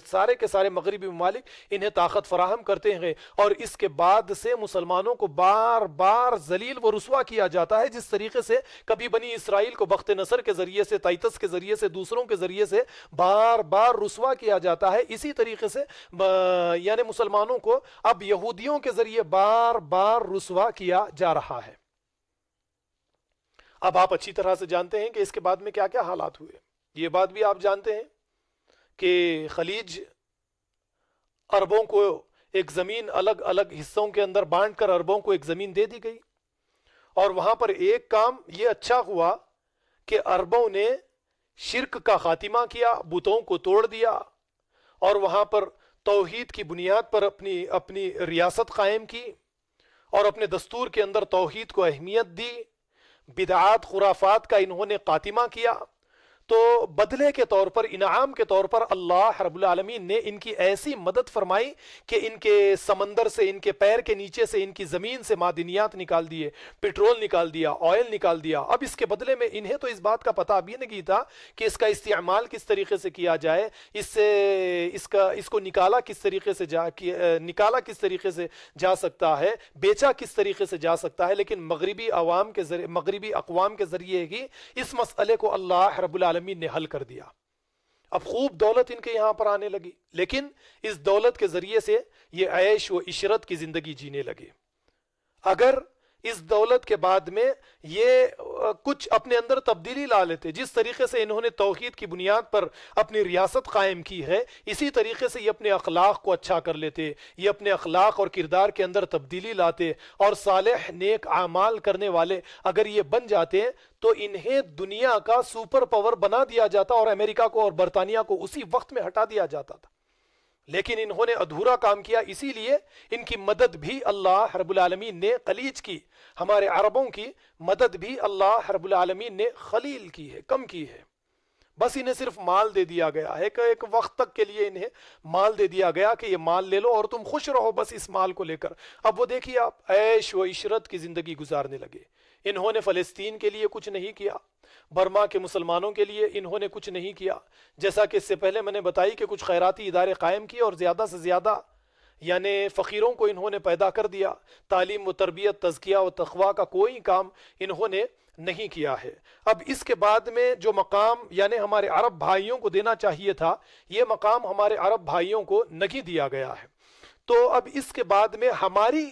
سارے کے سارے مغربی ممالک انہیں طاقت فراہم کرتے ہیں، اور اس کے بعد سے مسلمانوں کو بار بار ذلیل و رسوا کیا جاتا ہے، جس طریقے سے کبھی بنی اسرائیل کو بخت نصر کے ذریعے سے، تائتس کے ذریعے سے، دوسروں کے ذریعے سے بار بار رسوا کیا جاتا ہے، اسی طریقے سے یعنی مسلمانوں کو اب یہودیوں کے ذریعے بار بار رسوا کیا جا رہا ہے۔ اب آپ اچھی طرح سے جانتے ہیں کہ اس کے بعد میں کیا کیا حالات ہوئے۔ یہ بات بھی آپ جانتے ہیں کہ خلیج عربوں کو ایک زمین الگ الگ حصوں کے اندر بانٹ کر عربوں کو ایک زمین دے دی گئی، اور وہاں پر ایک کام یہ اچھا ہوا کہ عربوں نے شرک کا خاتمہ کیا، بتوں کو توڑ دیا، اور وہاں پر توحید کی بنیاد پر اپنی ریاست قائم کی، اور اپنے دستور کے اندر توحید کو اہمیت دی، بدعات خرافات کا انہوں نے خاتمہ کیا۔ تو بدلے کے طور پر، انعام کے طور پر اللہ رب العالمین نے ان کی ایسی مدد فرمائی کہ ان کے سمندر سے، ان کے پیر کے نیچے سے، ان کی زمین سے معدنیات نکال دیے، پیٹرول نکال دیا، آئل نکال دیا۔ اب اس کے بدلے میں انہیں تو اس بات کا پتہ بھی نہیں تھا کہ اس کا استعمال کس طریقے سے کیا جائے، اس کو نکالا کس طریقے سے جا سکتا ہے، بیچا کس طریقے سے جا سکتا ہے، لیکن مغربی اقوام کے ذریعے ہی اس مسئلے کو اللہ رب العالمین نے حل کر دیا۔ اب خوب دولت ان کے یہاں پر آنے لگی، لیکن اس دولت کے ذریعے سے یہ عیش و عشرت کی زندگی جینے لگے۔ اگر اس دولت کے بعد میں یہ کچھ اپنے اندر تبدیلی لا لیتے، جس طریقے سے انہوں نے توحید کی بنیاد پر اپنی ریاست قائم کی ہے، اسی طریقے سے یہ اپنے اخلاق کو اچھا کر لیتے، یہ اپنے اخلاق اور کردار کے اندر تبدیلی لاتے، اور صالح نیک اعمال کرنے والے اگر یہ بن جاتے تو انہیں دنیا کا سپر پاور بنا دیا جاتا، اور امریکہ کو اور برطانیہ کو اسی وقت میں ہٹا دیا جاتا تھا۔ لیکن انہوں نے ادھورا کام کیا، اسی لیے ان کی مدد بھی اللہ رب العالمین نے خلیج کی، ہمارے عربوں کی مدد بھی اللہ رب العالمین نے خلیل کی ہے، کم کی ہے۔ بس انہیں صرف مال دے دیا گیا ہے، ایک وقت تک کے لیے انہیں مال دے دیا گیا کہ یہ مال لے لو اور تم خوش رہو بس اس مال کو لے کر۔ اب وہ دیکھیے آپ عیش و عشرت کی زندگی گزارنے لگے۔ انہوں نے فلسطین کے لیے کچھ نہیں کیا، برما کے مسلمانوں کے لیے انہوں نے کچھ نہیں کیا، جیسا کہ اس سے پہلے میں نے بتائی کہ کچھ خیراتی ادارے قائم کیے، اور زیادہ سے زیادہ یعنی فقیروں کو انہوں نے پیدا کر دیا۔ تعلیم و تربیت، تزکیہ و تقویٰ کا کوئی کام انہوں نے نہیں کیا ہے۔ اب اس کے بعد میں جو مقام یعنی ہمارے عرب بھائیوں کو دینا چاہیے تھا، یہ مقام ہمارے عرب بھائیوں کو نہیں دیا گیا ہے۔ تو اب اس کے بعد میں ہماری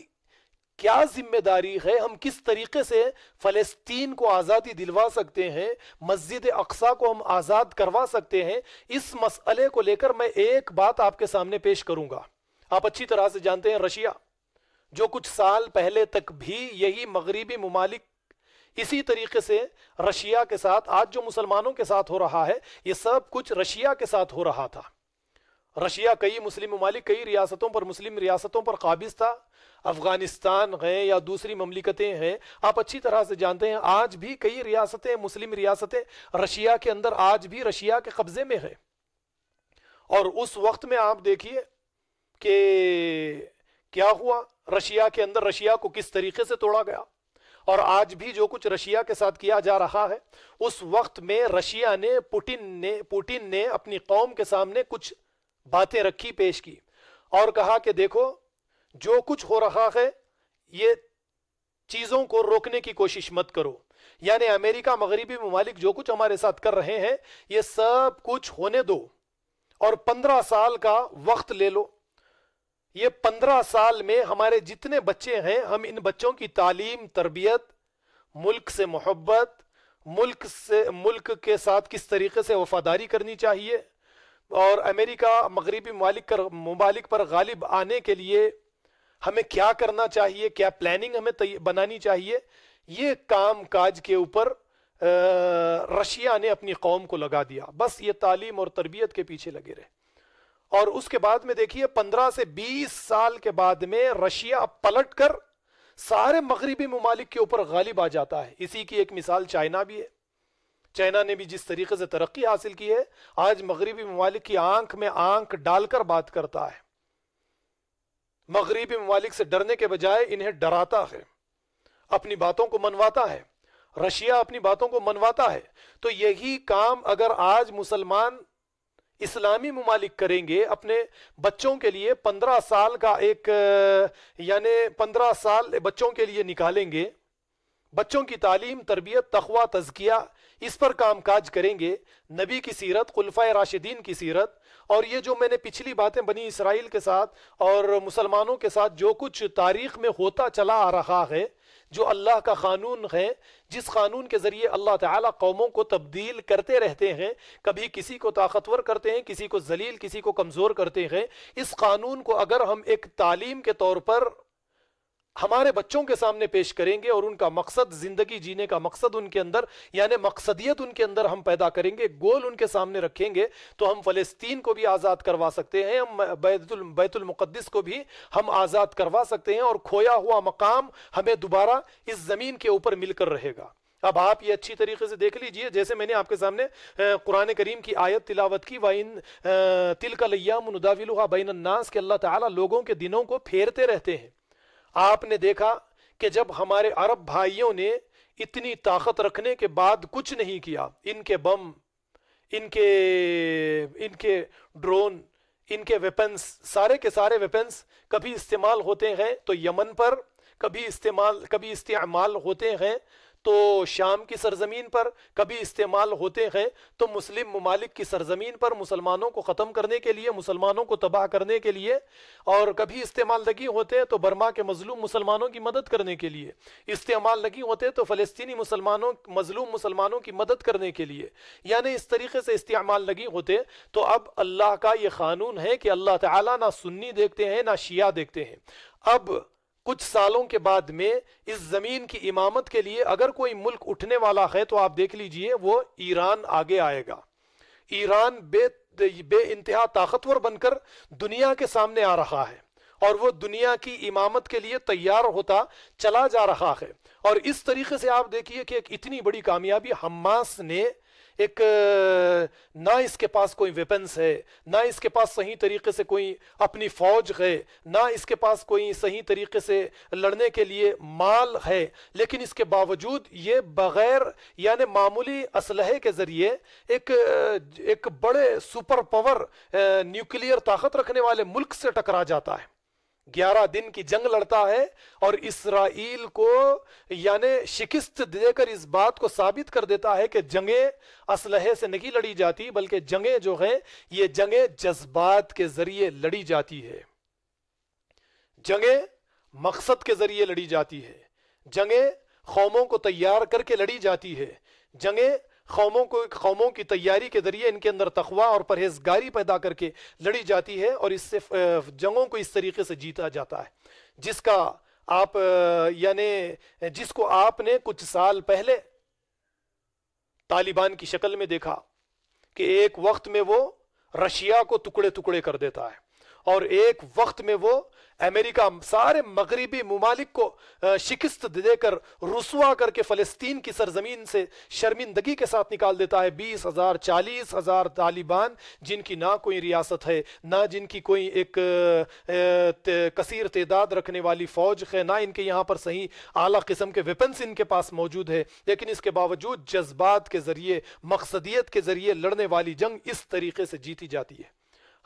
کیا ذمہ داری ہے، ہم کس طریقے سے فلسطین کو آزادی دلوا سکتے ہیں، مسجد اقصی کو ہم آزاد کروا سکتے ہیں، اس مسئلے کو لے کر میں ایک بات آپ کے سامنے پیش کروں گا۔ آپ اچھی طرح سے جانتے ہیں رشیا، جو کچھ سال پہلے تک بھی یہی مغربی ممالک اسی طریقے سے رشیا کے ساتھ، آج جو مسلمانوں کے ساتھ ہو رہا ہے یہ سب کچھ رشیا کے ساتھ ہو رہا تھا۔ رشیا کئی مسلم ممالک، کئی ریاستوں پر، مسلم ریاستوں پر قابض تھا، افغانستان ہیں یا دوسری مملکتیں ہیں، آپ اچھی طرح سے جانتے ہیں آج بھی کئی ریاستیں، مسلم ریاستیں رشیا کے اندر آج بھی رشیا کے قبضے میں ہیں۔ اور اس وقت میں آپ دیکھیے کہ کیا ہوا رشیا کے اندر، رشیا کو کس طریقے سے توڑا گیا، اور آج بھی جو کچھ رشیا کے ساتھ کیا جا رہا ہے، اس وقت میں رشیا نے پوٹن نے اپنی قوم کے سامنے کچھ باتیں رکھی، پیش کی، اور کہا کہ دیکھو جو کچھ ہو رہا ہے یہ چیزوں کو روکنے کی کوشش مت کرو، یعنی امریکہ، مغربی ممالک جو کچھ ہمارے ساتھ کر رہے ہیں یہ سب کچھ ہونے دو، اور 15 سال کا وقت لے لو۔ یہ 15 سال میں ہمارے جتنے بچے ہیں، ہم ان بچوں کی تعلیم، تربیت، ملک سے محبت، ملک کے ساتھ کس طریقے سے وفاداری کرنی چاہیے، اور امریکہ، مغربی ممالک پر غالب آنے کے لیے ہمیں کیا کرنا چاہیے، کیا پلاننگ ہمیں بنانی چاہیے، یہ کام کاج کے اوپر رشیا نے اپنی قوم کو لگا دیا، بس یہ تعلیم اور تربیت کے پیچھے لگے رہے، اور اس کے بعد میں دیکھیے 15 سے 20 سال کے بعد میں رشیا پلٹ کر سارے مغربی ممالک کے اوپر غالب آ جاتا ہے۔ اسی کی ایک مثال چائنا بھی ہے۔ چائنا نے بھی جس طریقے سے ترقی حاصل کی ہے، آج مغربی ممالک کی آنکھ میں آنکھ ڈال کر بات کرتا ہے، مغربی ممالک سے ڈرنے کے بجائے انہیں ڈراتا ہے، اپنی باتوں کو منواتا ہے، رشیا اپنی باتوں کو منواتا ہے۔ تو یہی کام اگر آج مسلمان اسلامی ممالک کریں گے، اپنے بچوں کے لیے 15 سال کا ایک یعنی 15 سال بچوں کے لیے نکالیں گے، بچوں کی تعلیم، تربیت، تقویٰ، تزکیہ، اس پر کام کاج کریں گے، نبی کی سیرت، خلفائے راشدین کی سیرت، اور یہ جو میں نے پچھلی باتیں بنی اسرائیل کے ساتھ اور مسلمانوں کے ساتھ جو کچھ تاریخ میں ہوتا چلا آ رہا ہے، جو اللہ کا قانون ہے، جس قانون کے ذریعے اللہ تعالیٰ قوموں کو تبدیل کرتے رہتے ہیں، کبھی کسی کو طاقتور کرتے ہیں، کسی کو ذلیل، کسی کو کمزور کرتے ہیں، اس قانون کو اگر ہم ایک تعلیم کے طور پر ہمارے بچوں کے سامنے پیش کریں گے اور ان کا مقصد، زندگی جینے کا مقصد ان کے اندر یعنی مقصدیت ان کے اندر ہم پیدا کریں گے، گول ان کے سامنے رکھیں گے، تو ہم فلسطین کو بھی آزاد کروا سکتے ہیں، ہم بیت المقدس کو بھی ہم آزاد کروا سکتے ہیں، اور کھویا ہوا مقام ہمیں دوبارہ اس زمین کے اوپر مل کر رہے گا۔ اب آپ یہ اچھی طریقے سے دیکھ لیجئے، جیسے میں نے آپ کے سامنے قرآن کریم کی آیت تلاوت کی، وَإِن تِلْكَ الْأَيَّامُ نُدَاوِلُهَا بَيْنَ النَّاسِ، کہ اللہ تعالیٰ لوگوں کے دنوں کو پھیرتے رہتے ہیں۔ آپ نے دیکھا کہ جب ہمارے عرب بھائیوں نے اتنی طاقت رکھنے کے بعد کچھ نہیں کیا، ان کے بم، ان کے ڈرون، ان کے ویپنز، سارے کے سارے ویپنز کبھی استعمال ہوتے ہیں تو یمن پر، کبھی استعمال ہوتے ہیں تو شام کی سرزمین پر، کبھی استعمال ہوتے ہیں تو مسلم ممالک کی سرزمین پر، مسلمانوں کو ختم کرنے کے لیے، مسلمانوں کو تباہ کرنے کے لیے، اور کبھی استعمال لگی ہوتے ہیں تو برما کے مظلوم مسلمانوں کی مدد کرنے کے لیے، استعمال لگی ہوتے تو فلسطینی مظلوم مسلمانوں کی مدد کرنے کے لیے، یعنی اس طریقے سے استعمال لگی ہوتے۔ تو اب اللہ کا یہ قانون ہے کہ اللہ تعالیٰ نہ سنی دیکھتے ہیں نہ شیعہ دیکھتے ہیں۔ اب کچھ سالوں کے بعد میں اس زمین کی امامت کے لیے اگر کوئی ملک اٹھنے والا ہے تو آپ دیکھ لیجئے وہ ایران آگے آئے گا۔ ایران بے انتہا طاقتور بن کر دنیا کے سامنے آ رہا ہے، اور وہ دنیا کی امامت کے لیے تیار ہوتا چلا جا رہا ہے۔ اور اس طریقے سے آپ دیکھیے کہ ایک اتنی بڑی کامیابی حماس نے، ایک نہ اس کے پاس کوئی ویپنز ہے، نہ اس کے پاس صحیح طریقے سے کوئی اپنی فوج ہے، نہ اس کے پاس کوئی صحیح طریقے سے لڑنے کے لیے مال ہے، لیکن اس کے باوجود یہ بغیر یعنی معمولی اسلحے کے ذریعے ایک بڑے سپر پاور نیوکلیئر طاقت رکھنے والے ملک سے ٹکرا جاتا ہے، 11 دن کی جنگ لڑتا ہے، اور اسرائیل کو یعنی شکست دے کر اس بات کو ثابت کر دیتا ہے کہ جنگیں اسلحے سے نہیں لڑی جاتی، بلکہ جنگیں جو ہیں یہ جنگیں جذبات کے ذریعے لڑی جاتی ہے، جنگیں مقصد کے ذریعے لڑی جاتی ہے، جنگیں قوموں کو تیار کر کے لڑی جاتی ہے، جنگیں قوموں کی تیاری کے ذریعے ان کے اندر تقویٰ اور پرہیزگاری پیدا کر کے لڑی جاتی ہے، اور اس سے جنگوں کو اس طریقے سے جیتا جاتا ہے جس کو آپ نے کچھ سال پہلے طالبان کی شکل میں دیکھا کہ ایک وقت میں وہ رشیا کو ٹکڑے ٹکڑے کر دیتا ہے، اور ایک وقت میں وہ امریکہ سارے مغربی ممالک کو شکست دے کر رسوا کر کے فلسطین کی سرزمین سے شرمندگی کے ساتھ نکال دیتا ہے۔ 20,000 40,000 طالبان جن کی نہ کوئی ریاست ہے، نہ جن کی کوئی ایک کثیر تعداد رکھنے والی فوج ہے، نہ ان کے یہاں پر صحیح اعلیٰ قسم کے ویپنز ان کے پاس موجود ہے، لیکن اس کے باوجود جذبات کے ذریعے، مقصدیت کے ذریعے لڑنے والی جنگ اس طریقے سے جیتی جاتی ہے۔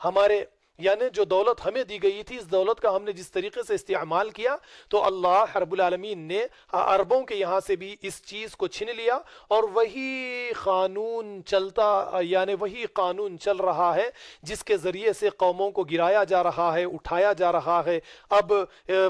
ہمارے یعنی جو دولت ہمیں دی گئی تھی، اس دولت کا ہم نے جس طریقے سے استعمال کیا تو اللہ رب العالمین نے عربوں کے یہاں سے بھی اس چیز کو چھین لیا، اور وہی قانون چل رہا ہے جس کے ذریعے سے قوموں کو گرایا جا رہا ہے، اٹھایا جا رہا ہے۔ اب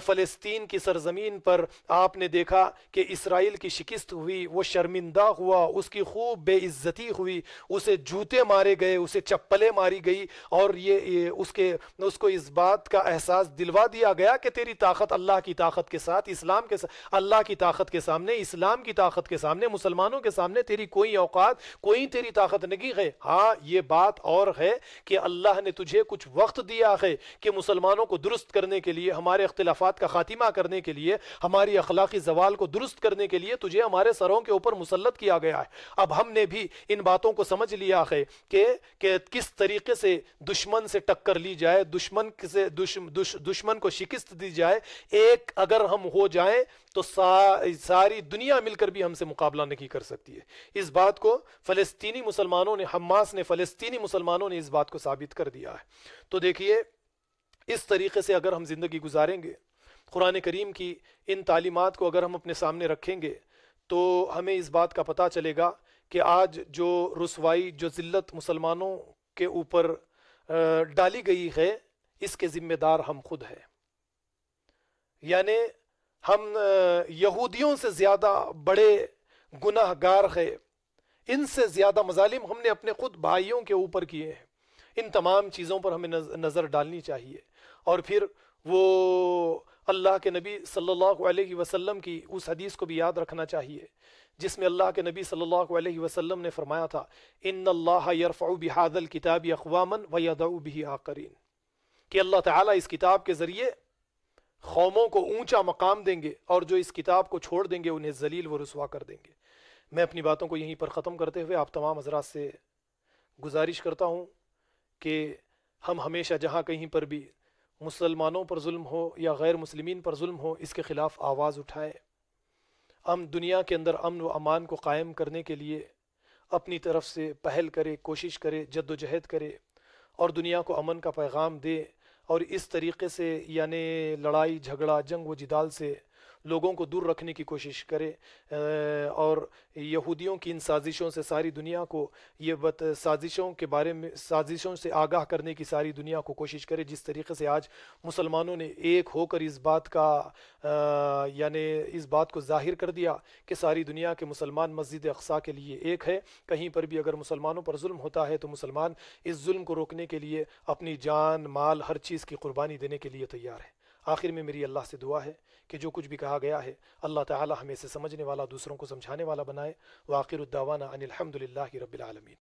فلسطین کی سرزمین پر آپ نے دیکھا کہ اسرائیل کی شکست ہوئی، وہ شرمندہ ہوا، اس کی خوب بے عزتی ہوئی، اسے جوتے مارے گئے، اسے چپلیں ماری گئی، اور اس اس کو اس بات کا احساس دلوا دیا گیا کہ تیری طاقت اللہ کی طاقت کے ساتھ، اسلام کے ساتھ، اللہ کی طاقت کے سامنے، اسلام کی طاقت کے سامنے، مسلمانوں کے سامنے تیری کوئی اوقات، کوئی تیری طاقت نہیں ہے۔ ہاں یہ بات اور ہے کہ اللہ نے تجھے کچھ وقت دیا ہے کہ مسلمانوں کو درست کرنے کے لیے، ہمارے اختلافات کا خاتمہ کرنے کے لیے، ہماری اخلاقی زوال کو درست کرنے کے لیے تجھے ہمارے سروں کے اوپر مسلط کیا گیا ہے۔ اب ہم نے بھی ان باتوں کو سمجھ لیا ہے کہ کس طریقے سے دشمن سے ٹکر لی جائے، دشمن کو شکست دی جائے۔ ایک اگر ہم ہو جائیں تو ساری دنیا مل کر بھی ہم سے مقابلہ نہیں کر سکتی ہے۔ اس بات کو فلسطینی مسلمانوں نے، حماس نے، فلسطینی مسلمانوں نے اس بات کو ثابت کر دیا ہے۔ تو دیکھیے اس طریقے سے اگر ہم زندگی گزاریں گے، قرآن کریم کی ان تعلیمات کو اگر ہم اپنے سامنے رکھیں گے، تو ہمیں اس بات کا پتہ چلے گا کہ آج جو رسوائی، جو ذلت مسلمانوں کے اوپر ڈالی گئی ہے، اس کے ذمہ دار ہم خود ہیں۔ یعنی ہم یہودیوں سے زیادہ بڑے گناہ گار ہیں، ان سے زیادہ مظالم ہم نے اپنے خود بھائیوں کے اوپر کیے ہیں۔ ان تمام چیزوں پر ہمیں نظر ڈالنی چاہیے، اور پھر وہ اللہ کے نبی صلی اللہ علیہ وسلم کی اس حدیث کو بھی یاد رکھنا چاہیے جس میں اللہ کے نبی صلی اللہ علیہ وسلم نے فرمایا تھا، ان اللہ یرفع بہذا الکتاب اقواما ویضع بہ آخرین، کہ اللہ تعالیٰ اس کتاب کے ذریعے قوموں کو اونچا مقام دیں گے، اور جو اس کتاب کو چھوڑ دیں گے انہیں ذلیل و رسوا کر دیں گے۔ میں اپنی باتوں کو یہیں پر ختم کرتے ہوئے آپ تمام حضرات سے گزارش کرتا ہوں کہ ہم ہمیشہ جہاں کہیں پر بھی مسلمانوں پر ظلم ہو یا غیر مسلمین پر ظلم ہو، اس کے خلاف آواز اٹھائیں۔ ہم دنیا کے اندر امن و امان کو قائم کرنے کے لیے اپنی طرف سے پہل کرے، کوشش کرے، جد و جہد کرے، اور دنیا کو امن کا پیغام دے، اور اس طریقے سے یعنی لڑائی جھگڑا، جنگ و جدال سے لوگوں کو دور رکھنے کی کوشش کرے، اور یہودیوں کی ان سازشوں سے ساری دنیا کو یہ سازشوں کے بارے میں، سازشوں سے آگاہ کرنے کی ساری دنیا کو کوشش کرے۔ جس طریقے سے آج مسلمانوں نے ایک ہو کر اس بات کا یعنی اس بات کو ظاہر کر دیا کہ ساری دنیا کے مسلمان مسجد اقصیٰ کے لیے ایک ہے۔ کہیں پر بھی اگر مسلمانوں پر ظلم ہوتا ہے تو مسلمان اس ظلم کو روکنے کے لیے اپنی جان، مال، ہر چیز کی قربانی دینے کے لیے تیار ہے۔ آخر میں میری اللہ سے دعا ہے کہ جو کچھ بھی کہا گیا ہے اللہ تعالی ہمیں سے سمجھنے والا، دوسروں کو سمجھانے والا بنائے۔ وآخر الدعوانا ان الحمد للہ رب العالمین۔